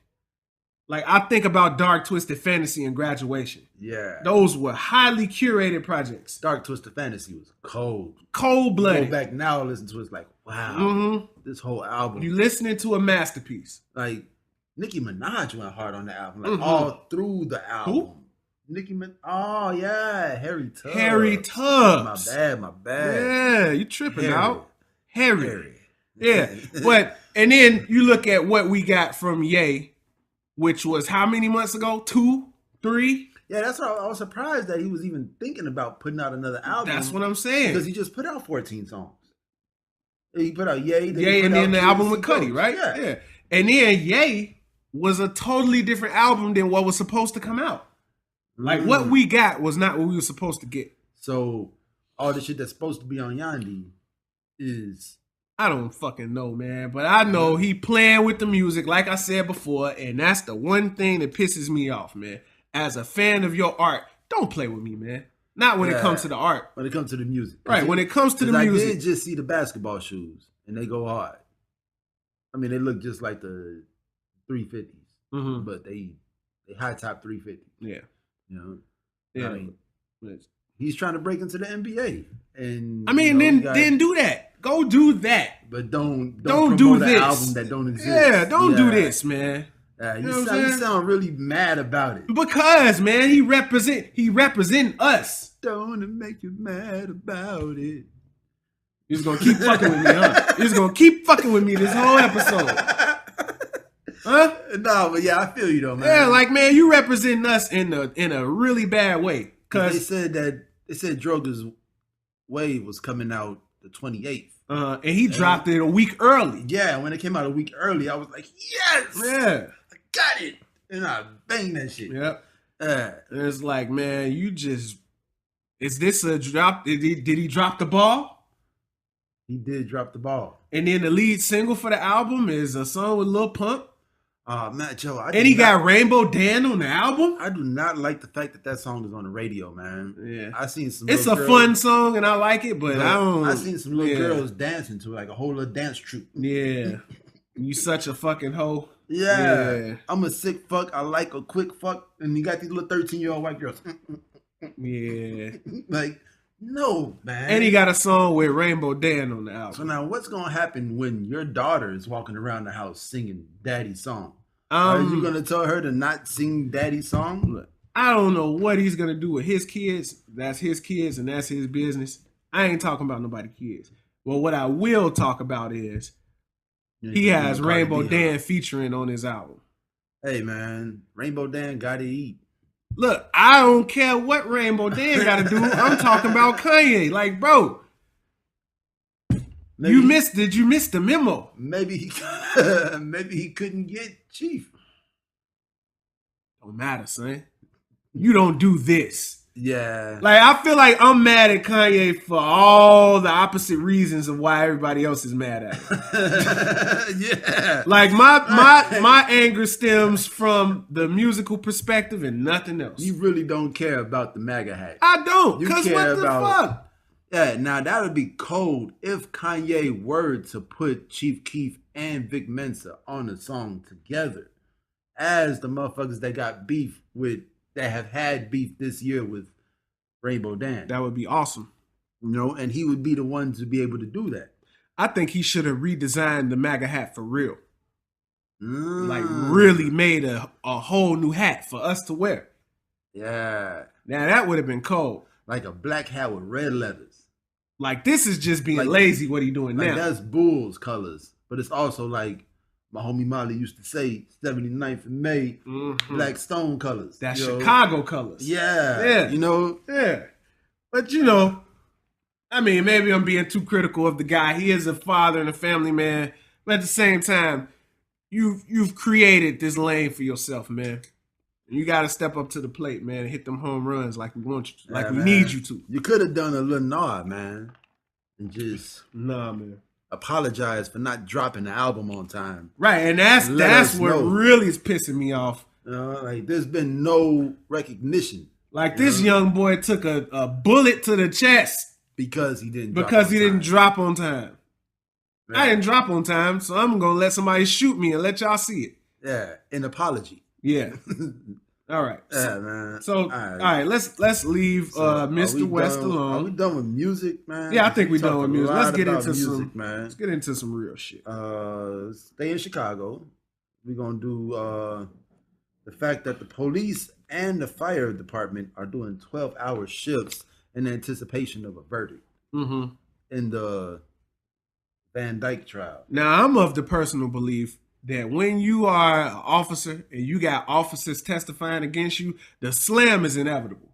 Like, I think about Dark Twisted Fantasy and Graduation.
Yeah.
Those were highly curated projects.
Dark Twisted Fantasy was cold.
Cold-blooded.
Go back now and listen to it, it's like, wow, this whole album.
You listening to a masterpiece.
Like, Nicki Minaj went hard on the album. Like, all through the album.
Who?
Nicki Minaj. Oh, yeah. Harry Tubbs.
Harry Tubbs.
My bad.
Yeah, you tripping out. Harry. Yeah. But, and then you look at what we got from Ye, which was how many months ago? 2, 3?
Yeah, that's why I was surprised that he was even thinking about putting out another album.
That's what I'm saying.
Because he just put out 14 songs. He put out Ye.
And then the album with Cudi, right? Yeah. And then Ye was a totally different album than what was supposed to come out. Like, what we got was not what we were supposed to get.
So, all the shit that's supposed to be on Yandhi is...
I don't fucking know, man. But I know he playing with the music, like I said before, and that's the one thing that pisses me off, man. As a fan of your art, don't play with me, man. Not when it comes to the art.
When it comes to the music.
Right, when it comes to the music.
I did just see the basketball shoes, and they go hard. I mean, they look just like the 350s, but they high top 350.
Yeah.
You know?
Yeah.
I mean, he's trying to break into the NBA. And
I mean, then do that. Go do that.
But don't
do
this album that don't exist.
Yeah, don't do this, man.
You sound really mad about it.
Because, man, he represent us.
Don't make you mad about it.
He's gonna keep fucking with me, huh? He's gonna keep fucking with me this whole episode. Huh?
No, but yeah, I feel you though, man.
Yeah, like, man, you represent us in a really bad way. Cause
they said Droga's Wave was coming out the 28th.
And he dropped it a week early.
Yeah, when it came out a week early, I was like, yes!
Yeah.
I got it. And I banged that shit.
Yep. And it's like, man, is this a drop? Did he drop the ball?
He did drop the ball.
And then the lead single for the album is a song with Lil Pump.
Man, Joe.
And he got Rainbow Dan on the album.
I do not like the fact that song is on the radio, man.
Yeah,
I seen some.
It's a fun song, and I like it, but I don't.
I seen some little girls dancing to it, like a whole little dance troupe.
Yeah, you such a fucking hoe.
Yeah, I'm a sick fuck. I like a quick fuck, and you got these little 13-year-old white girls.
Yeah,
like no, man.
And he got a song with Rainbow Dan on the album.
So now, what's gonna happen when your daughter is walking around the house singing Daddy's song? Are you gonna tell her to not sing Daddy's song?
Look, I don't know what he's gonna do with his kids. That's his kids, and that's his business. I ain't talking about nobody's kids. Well, what I will talk about is he has Rainbow Dan featuring on his album.
Hey, man, Rainbow Dan gotta eat.
Look, I don't care what Rainbow Dan got to do. I'm talking about Kanye. Like, bro, did you miss the memo?
Maybe he couldn't get Chief.
Don't matter, son. You don't do this.
Yeah.
Like, I feel like I'm mad at Kanye for all the opposite reasons of why everybody else is mad at him.
Yeah.
Like, my anger stems from the musical perspective and nothing else.
You really don't care about the MAGA hat.
I don't. Because what the fuck?
Yeah, now that would be cold if Kanye were to put Chief Keef and Vic Mensa on a song together as the motherfuckers that got beef with, that have had beef this year with Rainbow Dan.
That would be awesome.
You know, and he would be the one to be able to do that.
I think he should have redesigned the MAGA hat for real. Like, really made a whole new hat for us to wear.
Yeah.
Now, that would have been cold.
Like a black hat with red letters.
Like, this is just being lazy, what he doing now.
That's Bulls colors. But it's also like my homie Molly used to say, 79th of May, Black Stone colors.
That's Chicago colors.
Yeah. You know?
Yeah. But, you know, I mean, maybe I'm being too critical of the guy. He is a father and a family man, but at the same time, you've created this lane for yourself, man. You got to step up to the plate, man, and hit them home runs like we want you to, like we need you to.
You could have done a little nod, man, and just
man.
Apologize for not dropping the album on time.
Right, and that's what really is pissing me off.
Like there's been no recognition.
Like this young boy took a bullet to the chest
because he didn't
drop on time. Man. I didn't drop on time, so I'm gonna let somebody shoot me and let y'all see it.
Yeah, an apology.
Yeah. All right.
Yeah, man.
So all right, let's leave Mr. West alone.
Are we done with music, man?
Yeah, I think we're done with music. Let's get into music, man. Let's get into some real shit.
Stay in Chicago. We're gonna do the fact that the police and the fire department are doing 12-hour shifts in anticipation of a verdict in the Van Dyke trial.
Now, I'm of the personal belief that when you are an officer and you got officers testifying against you, the slam is inevitable.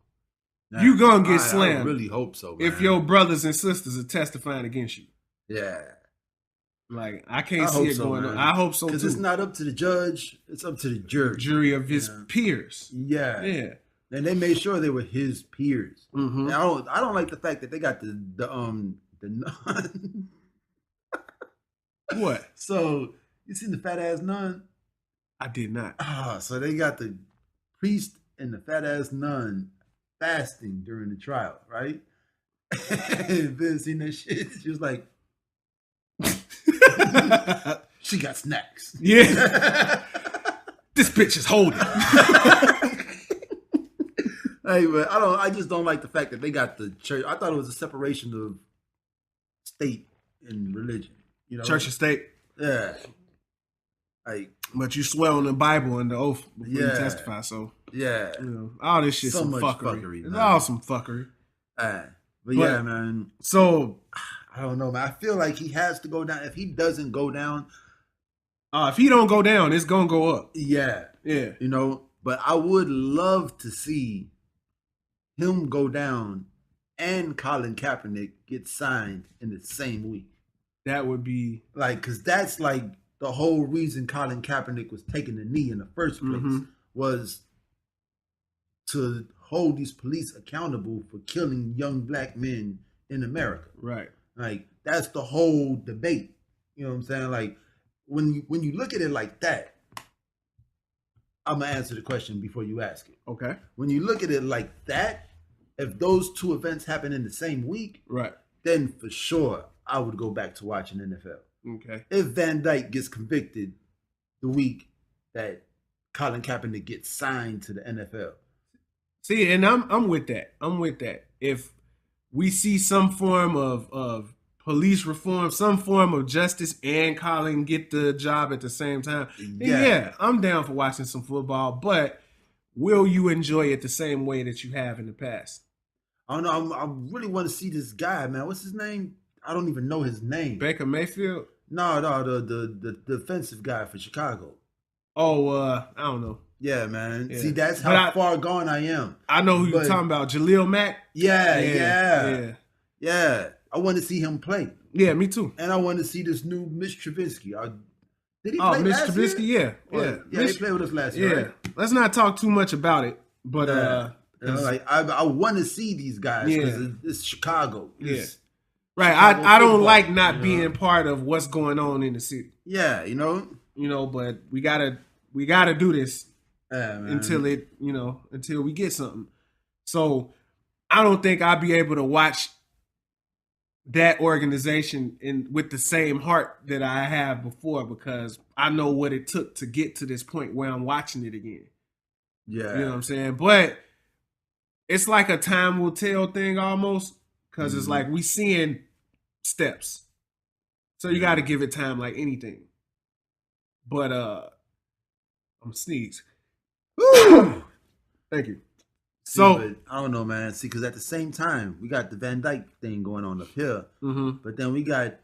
Now, you're going to get slammed.
I really hope so, man.
If your brothers and sisters are testifying against you.
Yeah.
Like, I can't see it going on. I hope so, too.
Because it's not up to the judge. It's up to the jury.
Jury of his peers.
Yeah.
Yeah.
And they made sure they were his peers.
Mm-hmm.
I don't like the fact that they got the nun.
What?
So, you seen the fat ass nun?
I did not.
So they got the priest and the fat ass nun fasting during the trial, right? And Vince seen that shit. She was like, she got snacks.
Yeah. This bitch is holding.
Hey, but I just don't like the fact that they got the church. I thought it was a separation of state and religion. You know?
Church and state.
Yeah.
But you swear on the Bible and the oath before you testify, so
yeah,
you know, all this shit
so
some
much
fuckery. It's
man.
all some fuckery.
But yeah, man.
So
I don't know, man. I feel like he has to go down. If he doesn't go down,
if he don't go down, it's gonna go up.
Yeah,
yeah.
You know, but I would love to see him go down and Colin Kaepernick get signed in the same week.
That would be
like, because that's like the whole reason Colin Kaepernick was taking the knee in the first place was to hold these police accountable for killing young black men in America.
Right.
Like, that's the whole debate. You know what I'm saying? Like, when you look at it like that, I'm going to answer the question before you ask it.
Okay.
When you look at it like that, if those two events happen in the same week,
right,
then for sure I would go back to watching NFL.
Okay.
If Van Dyke gets convicted the week that Colin Kaepernick gets signed to the NFL.
See, and I'm with that. I'm with that. If we see some form of police reform, some form of justice, and Colin get the job at the same time, yeah, I'm down for watching some football, but will you enjoy it the same way that you have in the past?
I don't know. I really want to see this guy, man. What's his name? I don't even know his name.
Baker Mayfield?
No, the defensive guy for Chicago.
Oh, I don't know.
Yeah, man. Yeah. See, that's how far gone I am.
I know who you're talking about. Jaleel Mack?
Yeah. I want to see him play.
Yeah, me too.
And I want to see this new Mitch Trubisky. Did he play last
Trubisky?
Year?
Yeah.
Yeah, he played with us last year, right?
Let's not talk too much about it. But
like I want to see these guys because it's Chicago.
Right. I don't like not being part of what's going on in the city.
Yeah, you know,
but we gotta do this
until
until we get something. So I don't think I'll be able to watch that organization with the same heart that I have before because I know what it took to get to this point where I'm watching it again.
Yeah.
You know what I'm saying? But it's like a time will tell thing almost because it's like we seeing steps. So you got to give it time like anything. But I'm sneeze. Thank you.
But I don't know, man. See, because at the same time, we got the Van Dyke thing going on up here. But then we got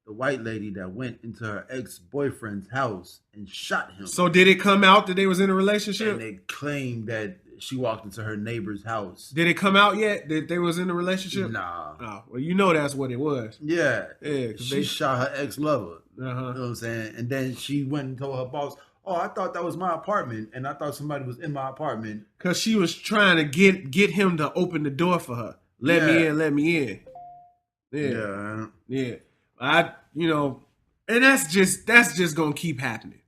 the white lady that went into her ex-boyfriend's house and shot him.
So did it come out that they was in a relationship?
And they claimed that she walked into her neighbor's house.
Did it come out yet that they was in a relationship?
Nah.
Oh, well, you know that's what it was.
Yeah.
Yeah.
She shot her ex-lover.
Uh-huh.
You know what I'm saying? And then she went and told her boss, oh, I thought that was my apartment, and I thought somebody was in my apartment.
Because she was trying to get him to open the door for her. Let me in. Yeah. And that's just gonna keep happening.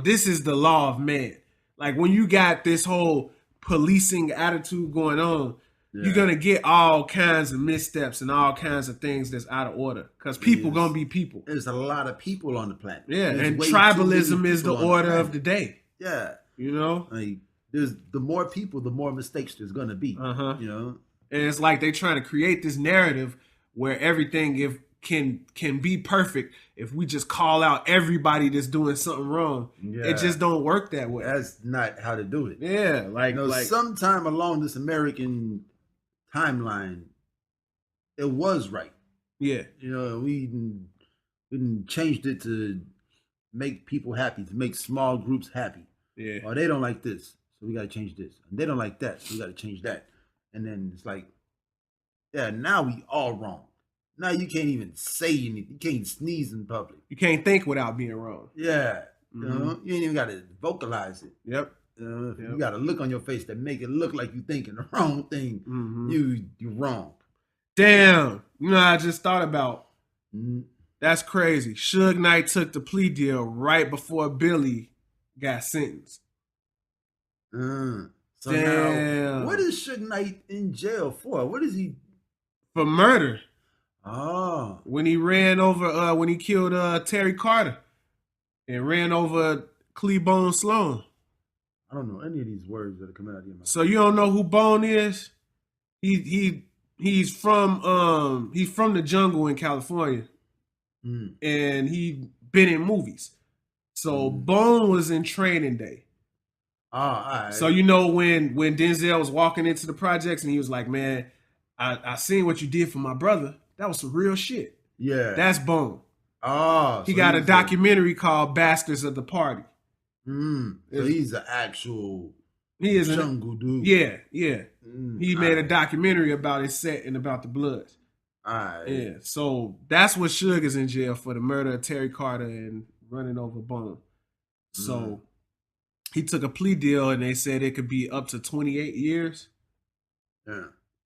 This is the law of man. Like when you got this whole policing attitude going on, you're gonna get all kinds of missteps and all kinds of things that's out of order. Because people gonna be people.
There's a lot of people on the planet.
Yeah, and tribalism is the order of the day.
Yeah.
Like
there's the more people, the more mistakes there's gonna be.
And it's like they trying to create this narrative where everything can be perfect if we just call out everybody that's doing something wrong. It just don't work that way.
That's not how to do it.
Yeah, like
sometime along this American timeline, it was right.
Yeah,
we changed it to make people happy, to make small groups happy.
Yeah.
Oh, they don't like this, so we got to change this. And they don't like that, so we got to change that. And then it's like, yeah, now we all wrong. Now you can't even say anything. You can't sneeze in public.
You can't think without being wrong.
Yeah. You ain't even got to vocalize it.
Yep.
You got a look on your face that make it look like you thinking the wrong thing. You're wrong.
Damn. I just thought about. That's crazy. Suge Knight took the plea deal right before Billy got sentenced.
So now, what is Suge Knight in jail for? What is he?
For murder.
Oh.
When he when he killed Terry Carter and ran over Cleabone Sloan.
I don't know any of these words that are coming out of your mouth.
So you don't know who Bone is? He's from the jungle in California. And he been in movies. So Bone was in Training Day.
Oh, all right.
So when Denzel was walking into the projects and he was like, man, I seen what you did for my brother. That was some real shit.
Yeah.
That's Bone.
Oh.
He got a documentary called Bastards of the Party.
So he's an actual
he is
jungle dude.
Yeah. He made a documentary about his set and about the Bloods.
All right.
Yeah. So that's what Suge is in jail for, the murder of Terry Carter and running over Bone. So he took a plea deal and they said it could be up to 28 years.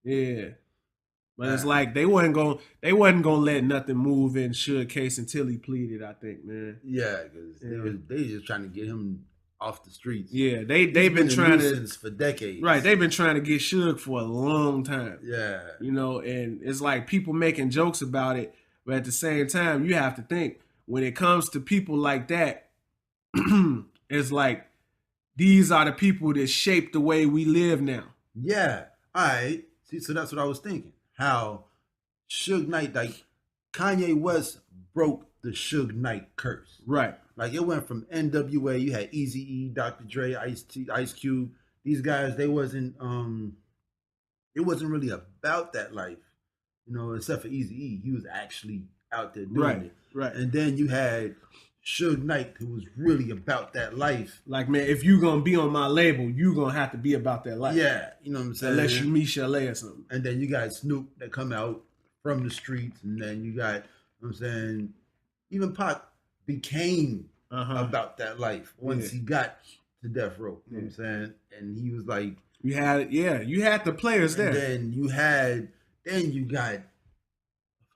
Yeah. But it's like they wasn't gonna let nothing move in Suge case until he pleaded, I think, man.
Yeah, because they just trying to get him off the streets.
Yeah, they've been trying to
for decades.
Right, they've been trying to get Suge for a long time.
Yeah.
And it's like people making jokes about it, but at the same time, you have to think when it comes to people like that, it's like these are the people that shape the way we live now.
Yeah. All right. See, so that's what I was thinking. How Suge Knight, like Kanye West broke the Suge Knight curse.
Right.
Like it went from NWA, you had Eazy-E, Dr. Dre, Ice Cube. These guys, it wasn't really about that life, except for Eazy-E. He was actually out there doing it.
Right.
And then you had Suge Knight, who was really about that life.
Like, man, if you gonna be on my label, you gonna have to be about that life.
Yeah, you know what I'm saying?
Unless you meet Chalet or something.
And then you got Snoop that come out from the streets, and then you got, you know what I'm saying, even Pac became about that life once he got to Death Row. You know what I'm saying? And he was like,
you had the players there.
And then you got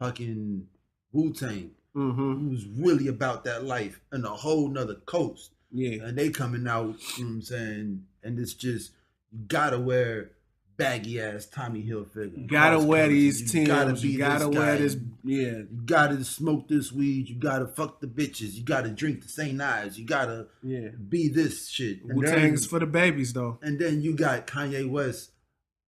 fucking Wu-Tang. Who's really about that life in a whole nother coast.
Yeah.
And they coming out, you know what I'm saying? And it's just, you gotta wear baggy ass Tommy Hilfiger.
You gotta wear these Timbs. You gotta wear this. Yeah.
You gotta smoke this weed. You gotta fuck the bitches. You gotta drink the St. Ives. You gotta be this shit.
Wu-Tang's for the babies though.
And then you got Kanye West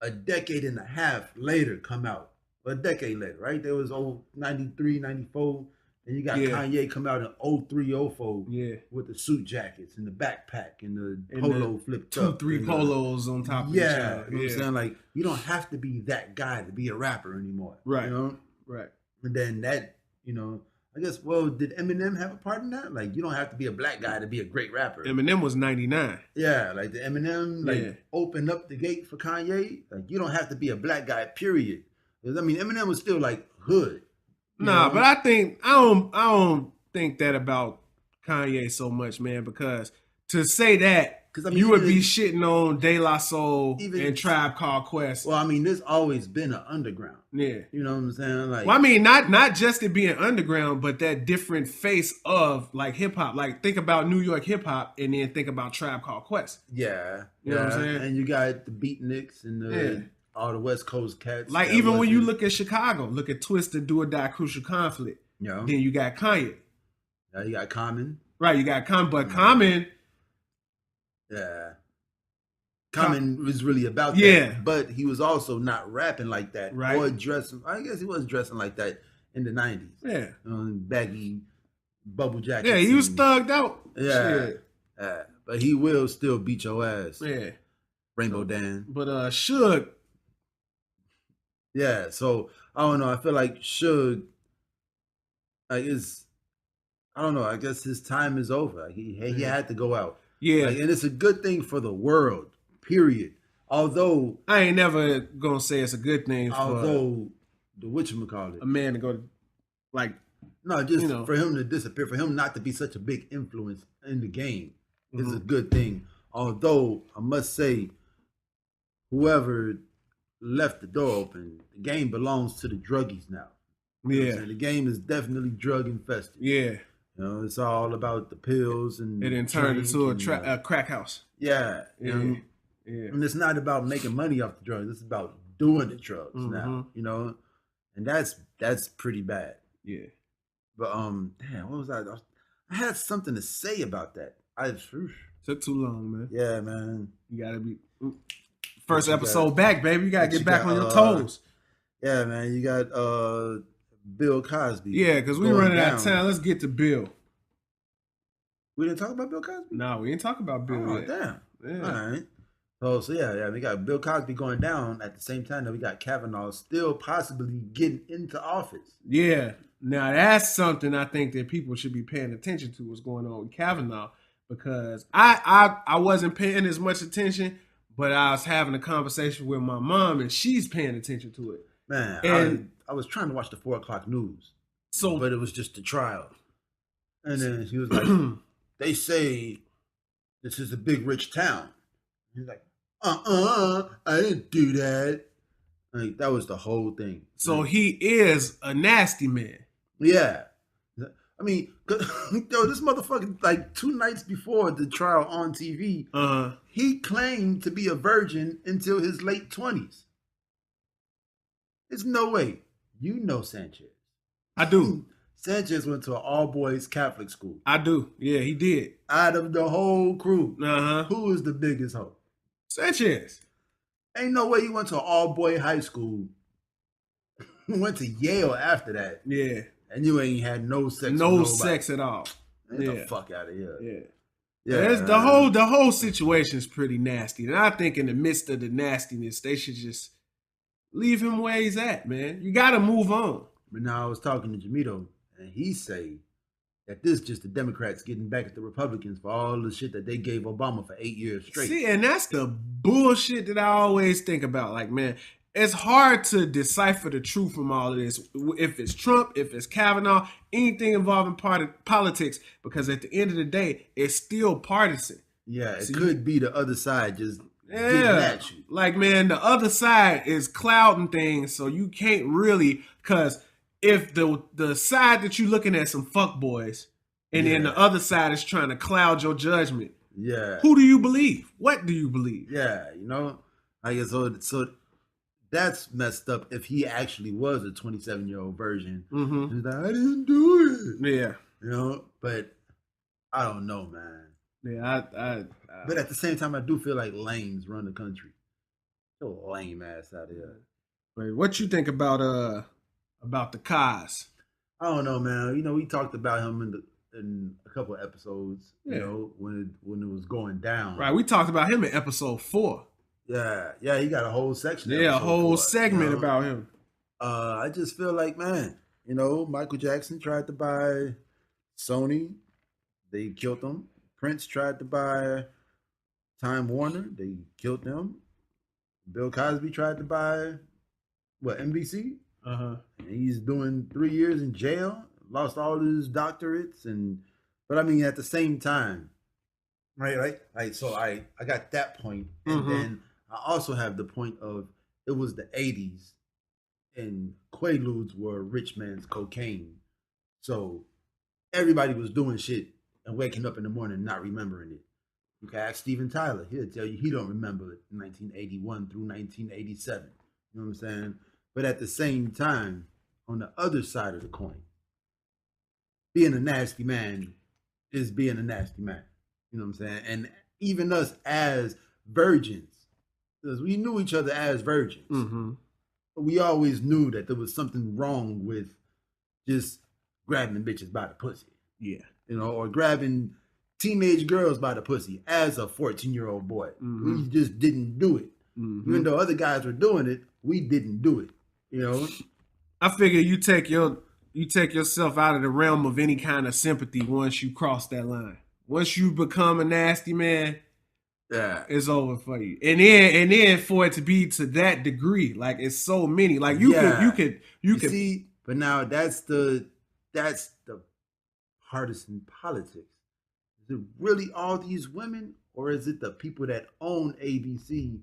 a decade and a half later come out. A decade later, right? There was 93, 94. And you got Kanye come out in 03, 04 with the suit jackets and the backpack and the polo flipped up.
2-3 polos on top of each other.
You know what I'm saying? Like, you don't have to be that guy to be a rapper anymore.
Right.
Right.
And
then that, I guess. Well, did Eminem have a part in that? Like, you don't have to be a black guy to be a great rapper.
Eminem was 99.
Yeah, like the Eminem opened up the gate for Kanye. Like, you don't have to be a black guy. Period. Because I mean, Eminem was still like hood.
Nah, but I don't think that about Kanye so much, man. Because to say that, I mean, you would be shitting on De La Soul and Tribe Called Quest.
Well, I mean, there's always been an underground.
Yeah.
You know what I'm saying? Like,
well, I mean, not just it being underground, but that different face of like hip hop. Like, think about New York hip hop and then think about Tribe Called Quest.
Yeah.
You know what I'm saying?
And you got the Beatniks and all the West Coast cats.
Like, even when you look at Chicago, look at Twisted, Do or Die, Crucial Conflict.
Yeah.
Then you got Kanye.
Yeah, you got Common.
Right, you got Common, but Common.
Yeah. Common was really about that. Yeah. But he was also not rapping like that.
Right.
Or dressing. I guess he was dressing like that in the 90s.
Yeah.
Baggy bubble jackets.
Yeah, he was thugged out.
Yeah. But he will still beat your ass.
Yeah.
Rainbow Dan.
But Suge.
Yeah, so I don't know. I feel like Suge, like, I don't know. I guess his time is over. He had to go out.
Yeah.
Like, and it's a good thing for the world, period. Although
I ain't never gonna say it's a good thing for
the whatchamacallit,
a man to go like,
no, just for him to disappear, for him not to be such a big influence in the game is a good thing. Although I must say, whoever left the door open, the game belongs to the druggies now.
Yeah.
The game is definitely drug infested.
Yeah.
You know, it's all about the pills and
it then turned into a crack house.
Yeah.
Yeah.
And it's not about making money off the drugs. It's about doing the drugs now. You know, and that's pretty bad.
Yeah.
But damn, what was I? I had something to say about that.
Took too long, man.
Yeah, man.
You gotta be first episode back, baby. You gotta get back on your toes.
Yeah, man. You got Bill Cosby.
Yeah, because we running out of time. Let's get to Bill.
We didn't talk about Bill Cosby?
No, we didn't talk about Bill yet.
Damn.
Yeah.
All right. So yeah, we got Bill Cosby going down at the same time that we got Kavanaugh still possibly getting into office.
Yeah. Now that's something I think that people should be paying attention to, what's going on with Kavanaugh, because I wasn't paying as much attention, but I was having a conversation with my mom and she's paying attention to it.
Man, and I was trying to watch the 4 o'clock news, but it was just the trial. And then she was like, they say this is a big rich town. He's like, I didn't do that. Like, that was the whole thing.
So he is a nasty man.
Yeah. I mean, yo, this motherfucker, like 2 nights before the trial on TV, he claimed to be a virgin until his late 20s. There's no way. You know Sanchez.
I do.
Sanchez went to an all-boys Catholic school.
I do. Yeah, he did.
Out of the whole crew, who is the biggest hoe?
Sanchez.
Ain't no way he went to an all-boy high school. Went to Yale after that.
Yeah.
And you ain't had no sex.
No sex at all.
Get the fuck out of here.
Yeah. Yeah. The whole situation is pretty nasty. And I think in the midst of the nastiness, they should just leave him where he's at, man. You got to move on.
But now I was talking to Jamito, and he say that this just the Democrats getting back at the Republicans for all the shit that they gave Obama for 8 years straight.
See, and that's the bullshit that I always think about. Like, man, it's hard to decipher the truth from all of this. If it's Trump, if it's Kavanaugh, anything involving politics, because at the end of the day, it's still partisan.
Yeah, it could be the other side just getting at you.
Like, man, the other side is clouding things, so you can't really, because if the side that you're looking at some fuckboys, and then the other side is trying to cloud your judgment, who do you believe? What do you believe?
Yeah, you know, I guess so. That's messed up. If he actually was a 27-year-old virgin, he's like, I didn't do it.
Yeah,
you know, but I don't know, man.
Yeah,
but at the same time, I do feel like lames run the country. So lame ass out here.
Wait, what you think about the Cos?
I don't know, man. You know, we talked about him in a couple of episodes. You know, when it was going down.
Right, we talked about him in episode 4.
Yeah, he got a whole section.
Yeah, a whole segment about him.
I just feel like, man, You know, Michael Jackson tried to buy Sony. They killed him. Prince tried to buy Time Warner. They killed them. Bill Cosby tried to buy what, NBC?
Uh-huh.
And he's doing 3 years in jail. Lost all his doctorates, but I mean at the same time, right? So I got that point, and then I also have the point of it was the 80s, and Quaaludes were rich man's cocaine, so everybody was doing shit and waking up in the morning and not remembering it. You can ask Steven Tyler; he'll tell you he don't remember it 1981 through 1987. You know what I'm saying? But at the same time, on the other side of the coin, being a nasty man is being a nasty man. You know what I'm saying? And even us as virgins, because we knew each other as virgins, but we always knew that there was something wrong with just grabbing bitches by the pussy.
Yeah.
You know, or grabbing teenage girls by the pussy as a 14-year-old boy. We just didn't do it. Even though other guys were doing it, we didn't do it. You know?
I figure you take yourself out of the realm of any kind of sympathy once you cross that line. Once you become a nasty man,
yeah,
it's over for you. And then for it to be to that degree, like it's so many. Like you could
see, but now that's the partisan politics. Is it really all these women, or is it the people that own NBC?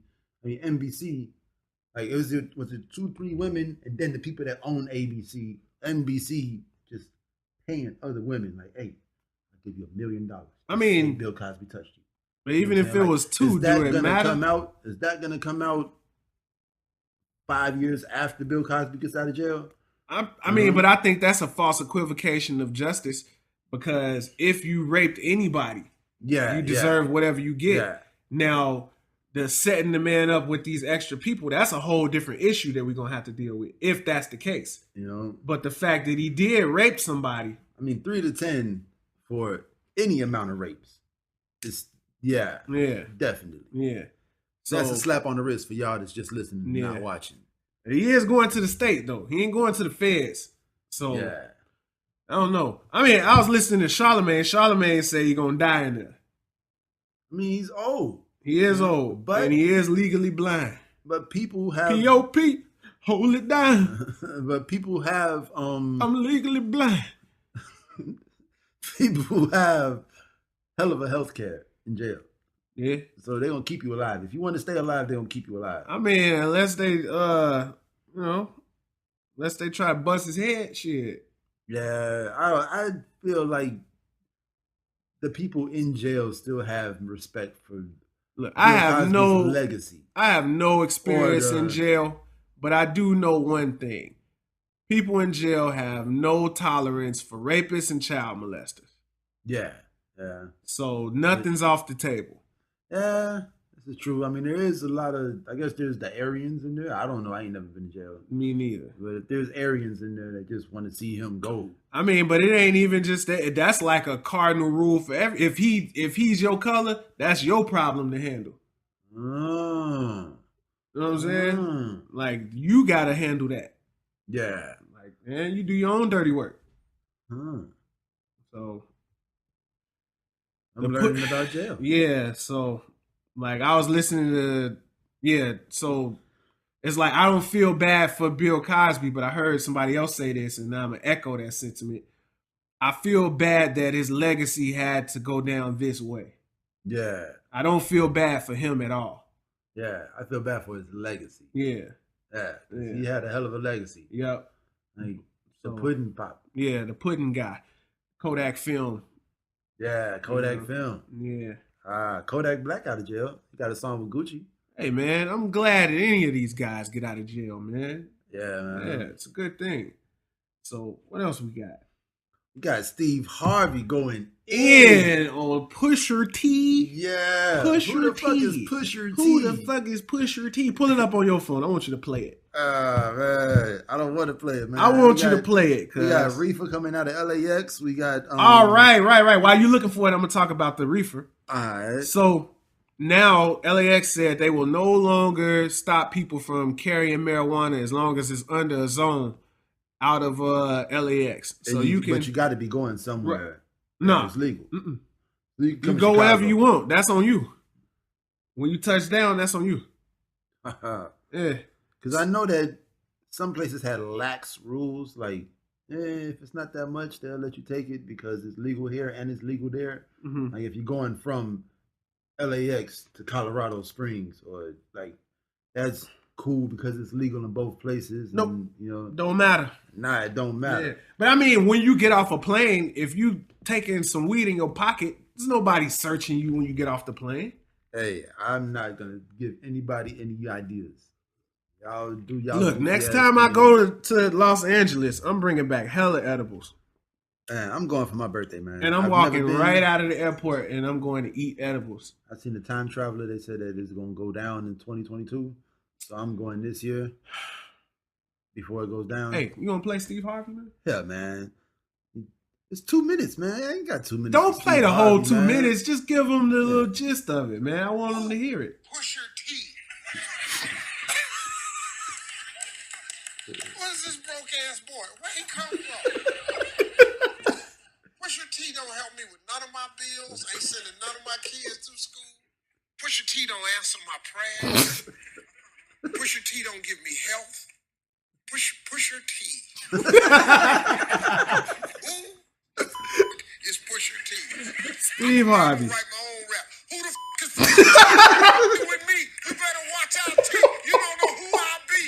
Like was it 2-3 women, and then the people that own NBC just paying other women like, hey, I'll give you $1 million.
I mean,
Bill Cosby touched you.
But even if it was 2, do it matter?
Is that gonna come out 5 years after Bill Cosby gets out of jail?
I mean, but I think that's a false equivocation of justice, because if you raped anybody, you deserve whatever you get.
Yeah.
Now, the setting the man up with these extra people, that's a whole different issue that we're gonna have to deal with, if that's the case.
You know.
But the fact that he did rape somebody,
I mean, 3 to 10 for any amount of rapes is definitely.
Yeah.
So that's a slap on the wrist for y'all that's just listening and not watching.
He is going to the state though. He ain't going to the feds. So I don't know. I mean, I was listening to Charlamagne. Charlamagne say he's gonna die in there.
I mean, he's old.
He is old, and he is legally blind.
But people have
P.O.P. Hold it down.
But people have
I'm legally blind.
People have hell of a health care in jail.
Yeah.
So they're gonna keep you alive. If you want to stay alive, they're gonna keep you alive.
I mean, unless they unless they try to bust his head, shit.
Yeah, I feel like the people in jail still have respect for
I have no
legacy.
I have no experience in jail, but I do know one thing. People in jail have no tolerance for rapists and child molesters.
Yeah.
So nothing's off the table.
Yeah, this is true. I mean, there is a lot of, I guess there's the Aryans in there. I don't know. I ain't never been in jail.
Me neither.
But if there's Aryans in there that just want to see him go.
I mean, but it ain't even just that. That's like a cardinal rule for every. If he's your color, that's your problem to handle. You know what I'm saying? Like, you gotta handle that.
Yeah.
Like, man, you do your own dirty work. So
I'm learning about jail.
Yeah, so like I was listening to so it's like I don't feel bad for Bill Cosby, but I heard somebody else say this, and I'm gonna echo that sentiment. I feel bad that his legacy had to go down this way.
Yeah.
I don't feel bad for him at all.
Yeah, I feel bad for his legacy.
Yeah.
He had a hell of a legacy.
Yep.
Like the pudding pop.
Yeah, the pudding guy. Kodak Film.
Yeah, Kodak Film.
Yeah.
Kodak Black out of jail. He got a song with Gucci.
Hey, man, I'm glad that any of these guys get out of jail, man.
Yeah, man.
Yeah, it's a good thing. So, what else we got?
We got Steve Harvey going
in on Pusher T.
Yeah.
Who the fuck
is Pusher T?
Who the fuck is Pusher T? Pull it up on your phone. I want you to play it.
Man. I don't want to play it, man.
I want you to play it.
We got Reefer coming out of LAX. We got...
All right. While you're looking for it, I'm going to talk about the Reefer.
All right.
So, now LAX said they will no longer stop people from carrying marijuana as long as it's under a zone out of LAX. So you can.
But you got to be going somewhere.
No,
it's legal.
You go wherever you want. That's on you. When you touch down, that's on you. Yeah,
because I know that some places had lax rules. Like, if it's not that much, they'll let you take it because it's legal here and it's legal there.
Mm-hmm.
Like if you're going from LAX to Colorado Springs, or like that's cool because it's legal in both places.
Nope.
And, you know,
don't matter.
Nah, it don't matter.
Yeah. But I mean, when you get off a plane, if you taking some weed in your pocket, there's nobody searching you when you get off the plane.
Hey, I'm not gonna give anybody any ideas. Y'all do y'all.
Look, next time I go to Los Angeles, I'm bringing back hella edibles.
Man, I'm going for my birthday, man.
And I'm walking right out of the airport, and I'm going to eat edibles.
I seen the Time Traveler. They said that it's going to go down in 2022. So I'm going this year before it goes down.
Hey, you going to play Steve Harvey, man?
Yeah, man. It's 2 minutes, man. I ain't got 2 minutes.
Don't play the whole 2 minutes. Just give them the little gist of it, man. I want them to hear it.
Push your T. What is this broke ass boy? Where he come from? Pusha T don't help me with none of my bills. Ain't sending none of my kids to school. Pusha T don't answer my prayers. Pusha T don't give me health. Pusha T. Who is Pusha T?
Steve Harvey.
I write my own rap. Who the f is Pusha with me? You better watch out, T. You don't know who I be.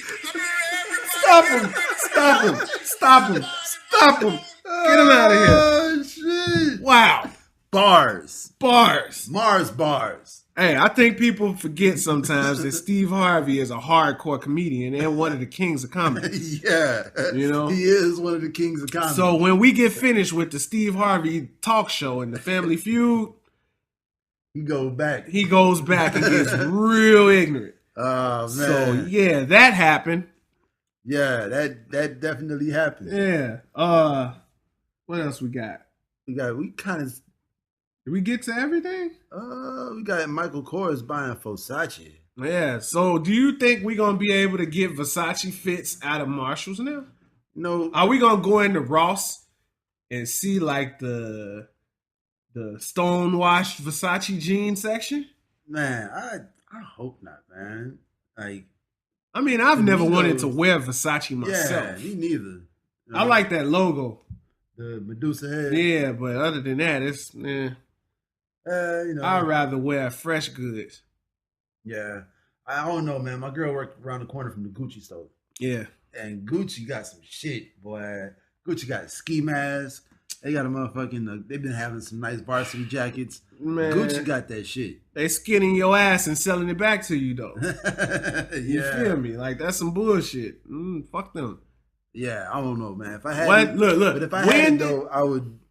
I'm everybody.
Stop him. Get him out of here.
Oh, shit.
Wow.
Bars.
Mars
bars.
Hey, I think people forget sometimes that Steve Harvey is a hardcore comedian and one of the kings of comedy.
Yeah.
You know?
He is one of the kings of comedy.
So when we get finished with the Steve Harvey talk show and the Family Feud,
he goes back
and gets real ignorant.
Oh, man.
So, yeah, that happened.
Yeah, that definitely happened.
Yeah. What else we got? Did we get to everything?
We got Michael Kors buying Versace.
Yeah. So, do you think we're gonna be able to get Versace fits out of Marshalls now?
No.
Are we gonna go into Ross and see like the stonewashed Versace jean section?
Man, I hope not, man. Like,
I mean, I've never wanted to wear Versace myself.
Yeah, me neither.
I like that logo.
The Medusa head.
Yeah, but other than that, it's I'd rather wear fresh goods.
Yeah. I don't know, man. My girl worked around the corner from the Gucci store.
Yeah.
And Gucci got some shit, boy. Gucci got a ski mask. They got a motherfucking, they've been having some nice varsity jackets.
Man,
Gucci got that shit.
They skinning your ass and selling it back to you, though. You
Yeah.
feel me? Like, that's some bullshit. Fuck them.
Yeah, I don't know, man. If I had
look.
But if I had it, though,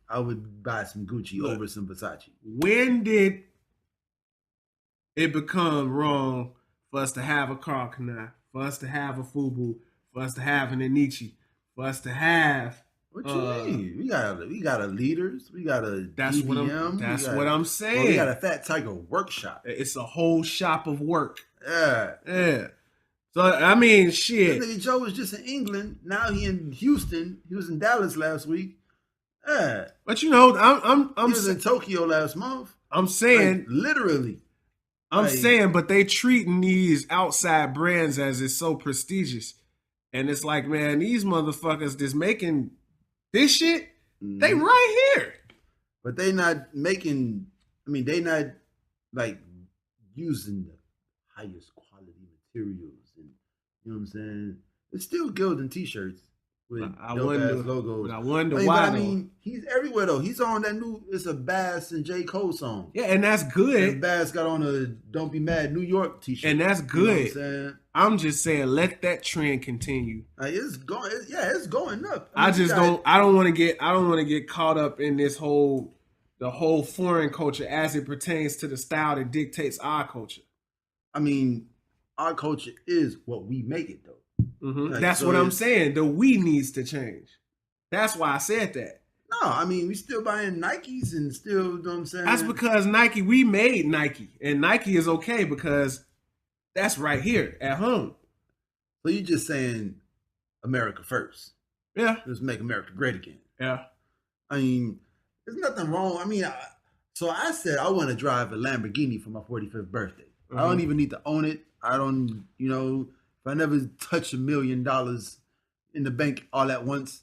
I would buy some Gucci over some Versace.
When did it become wrong for us to have a Karl Kani, for us to have a Fubu, for us to have an Anichi, for us to have
What you mean? We got a leaders. We got a
that's
DBM.
what I'm saying.
Well, we got a Fat Tiger workshop.
It's a whole shop of work.
Yeah.
So I mean, shit.
This nigga Joe was just in England. Now he in Houston. He was in Dallas last week. Yeah.
But you know,
He was in Tokyo last month.
I'm saying,
like, literally.
I'm saying, but they treating these outside brands as it's so prestigious, and it's like, man, these motherfuckers that's making this shit, they right here.
But they not making. I mean, they not like using the highest quality materials, and you know what I'm saying. It's still Gildan t-shirts with dope-ass logos.
I wonder why.
But I mean, he's everywhere though. He's on that new. It's a Bass and J. Cole song.
Yeah, and that's good.
And Bass got on a "Don't Be Mad" New York t-shirt,
and that's good.
You know what I'm saying?
I'm just saying, let that trend continue.
Like, it's going. It's going up.
I don't want to get caught up in this the whole foreign culture as it pertains to the style that dictates our culture.
I mean, our culture is what we make it though.
Mm-hmm. Like, that's what I'm saying. The we needs to change. That's why I said that.
No, I mean, we still buying Nikes and still, you know what I'm saying?
That's because Nike, we made Nike. And Nike is okay because that's right here at home.
So you're just saying America first.
Yeah.
Let's make America great again.
Yeah.
I mean, there's nothing wrong. I mean, so I said I want to drive a Lamborghini for my 45th birthday. I don't even need to own it. I don't, if I never touch $1 million in the bank all at once,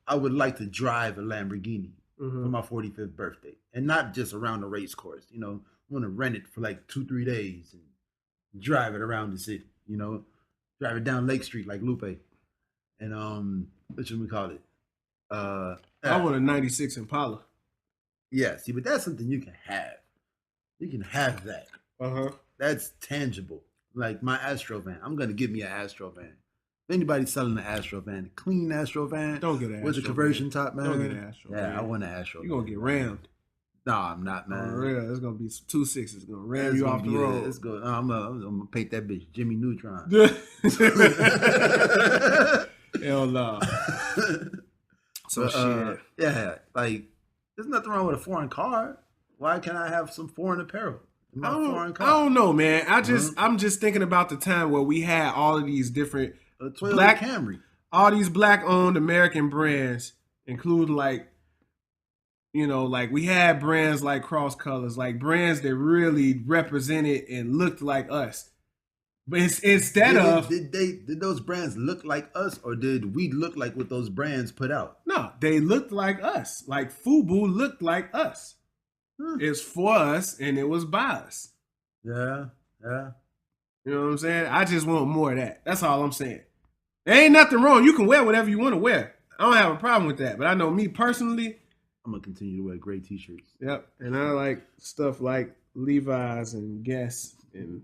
I would like to drive a Lamborghini for my 45th birthday, and not just around the race course. I want to rent it for like 2-3 days and drive it around the city. Drive it down Lake Street like Lupe, and what should we call it?
I want a 96 Impala.
Yeah, see, but that's something you can have. You can have that. That's tangible. Like my Astro van. I'm gonna give me an Astro van. If anybody's selling an Astro van, a clean Astro van,
don't get an
with a conversion top, man.
Don't get an Astro van.
Yeah, I want an Astro.
You're gonna get rammed.
No, I'm not, man.
For real, there's gonna be some 2.6s gonna ram you off the road.
Let's go. I'm gonna paint that bitch Jimmy Neutron.
Hell no. So shit.
Yeah, like there's nothing wrong with a foreign car. Why can't I have some foreign apparel in my foreign car?
I don't know, man. I'm just thinking about the time where we had all of these different
black Camry,
all these black-owned American brands, including like we had brands like Cross Colors, like brands that really represented and looked like us. But
did those brands look like us, or did we look like what those brands put out?
No, they looked like us. Like FUBU looked like us. It's for us and it was by us.
Yeah.
You know what I'm saying? I just want more of that. That's all I'm saying. There ain't nothing wrong. You can wear whatever you want to wear. I don't have a problem with that. But I know me personally,
I'm gonna continue to wear gray t-shirts.
Yep. And I like stuff like Levi's and Guess and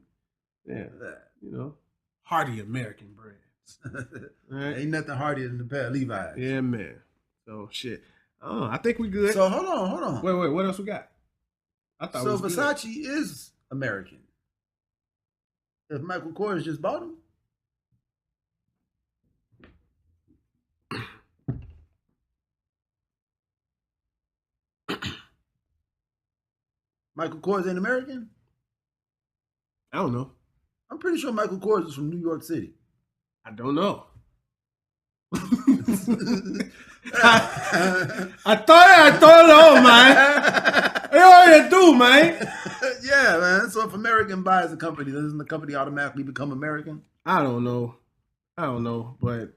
hardy American brands.
Right? Ain't nothing hardier than a pair of Levi's.
Yeah, man. So shit. I think we good.
So hold on.
Wait. What else we got? I thought
so Versace is American. If Michael Kors just bought him. Michael Kors ain't American?
I don't know.
I'm pretty sure Michael Kors is from New York City.
I don't know. I thought it all, man. What all you do, man?
Yeah, man. So if American buys a company, doesn't the company automatically become American?
I don't know, but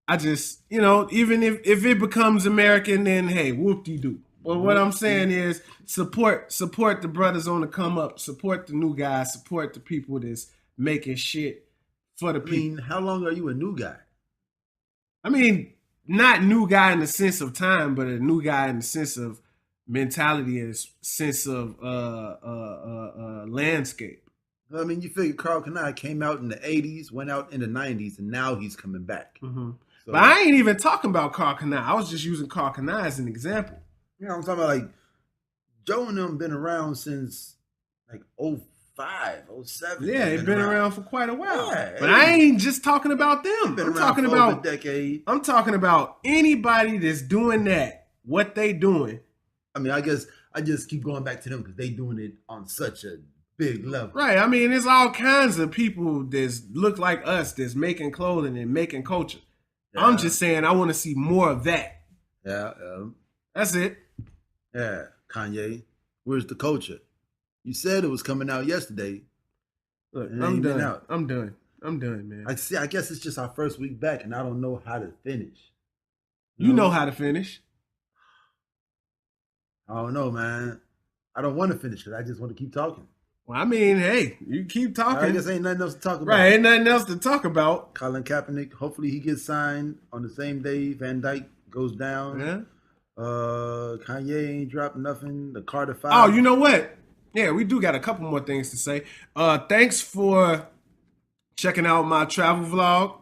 I just, even if it becomes American, then hey, whoop-de-doo. But what I'm saying is support the brothers on the come up, support the new guys, support the people that's making shit for the people.
I mean, how long are you a new guy?
I mean, not new guy in the sense of time, but a new guy in the sense of mentality and sense of landscape.
I mean, you figure Karl Kani came out in the 80s, went out in the 90s, and now he's coming back.
Mm-hmm. So, but I ain't even talking about Karl Kani. I was just using Karl Kani as an example.
I'm talking about like Joe and them been around since like 05, 07.
Yeah, they've been around for quite a while.
Yeah,
but I ain't just talking about them.
I'm talking about a decade.
I'm talking about anybody that's doing that, what they doing.
I mean, I guess I just keep going back to them because they doing it on such a big level.
Right. I mean, there's all kinds of people that look like us that's making clothing and making culture. Yeah. I'm just saying I want to see more of that.
Yeah.
That's it.
Yeah, Kanye, where's the culture? You said it was coming out yesterday.
Look, I'm done, man.
I guess it's just our first week back, and I don't know how to finish.
You know how to finish.
I don't know, man. I don't want to finish because I just want to keep talking.
Well, I mean, hey, you keep talking.
I guess ain't nothing else to talk about.
Right, ain't nothing else to talk about.
Colin Kaepernick, hopefully he gets signed on the same day Van Dyke goes down.
Yeah.
Kanye ain't dropped nothing. The Carter 5.
Oh, you know what? Yeah, we do got a couple more things to say. Thanks for checking out my travel vlog.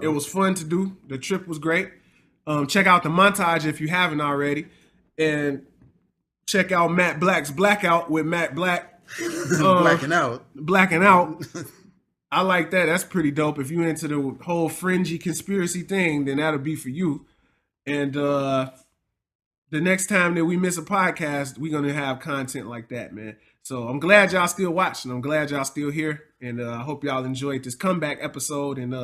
It was fun to do. The trip was great. Check out the montage if you haven't already. And check out Matt Black's Blackout with Matt Black.
Blacking out.
I like that. That's pretty dope. If you're into the whole fringy conspiracy thing, then that'll be for you. And the next time that we miss a podcast, we're going to have content like that, man. So I'm glad y'all still watching. I'm glad y'all still here. And I hope y'all enjoyed this comeback episode. And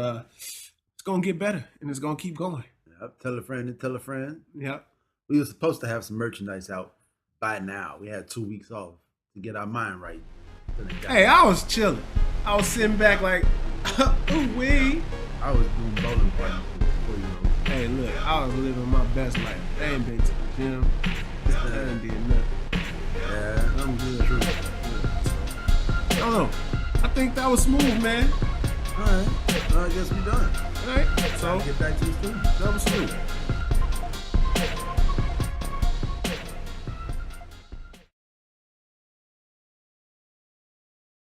it's gonna get better and it's gonna keep going.
Yep. Tell a friend and tell a friend.
Yep.
We were supposed to have some merchandise out by now. We had 2 weeks off to get our mind right.
Hey, I was chilling. I was sitting back like, ooh wee.
I was doing bowling parties for 4-year-olds.
Hey, look, I was living my best life. I ain't been to the gym. I ain't did nothing.
Yeah,
I'm good. I don't know. I think that was smooth, man.
All right. Well, I guess we done.
All right. So
get back to the studio.
that was smooth.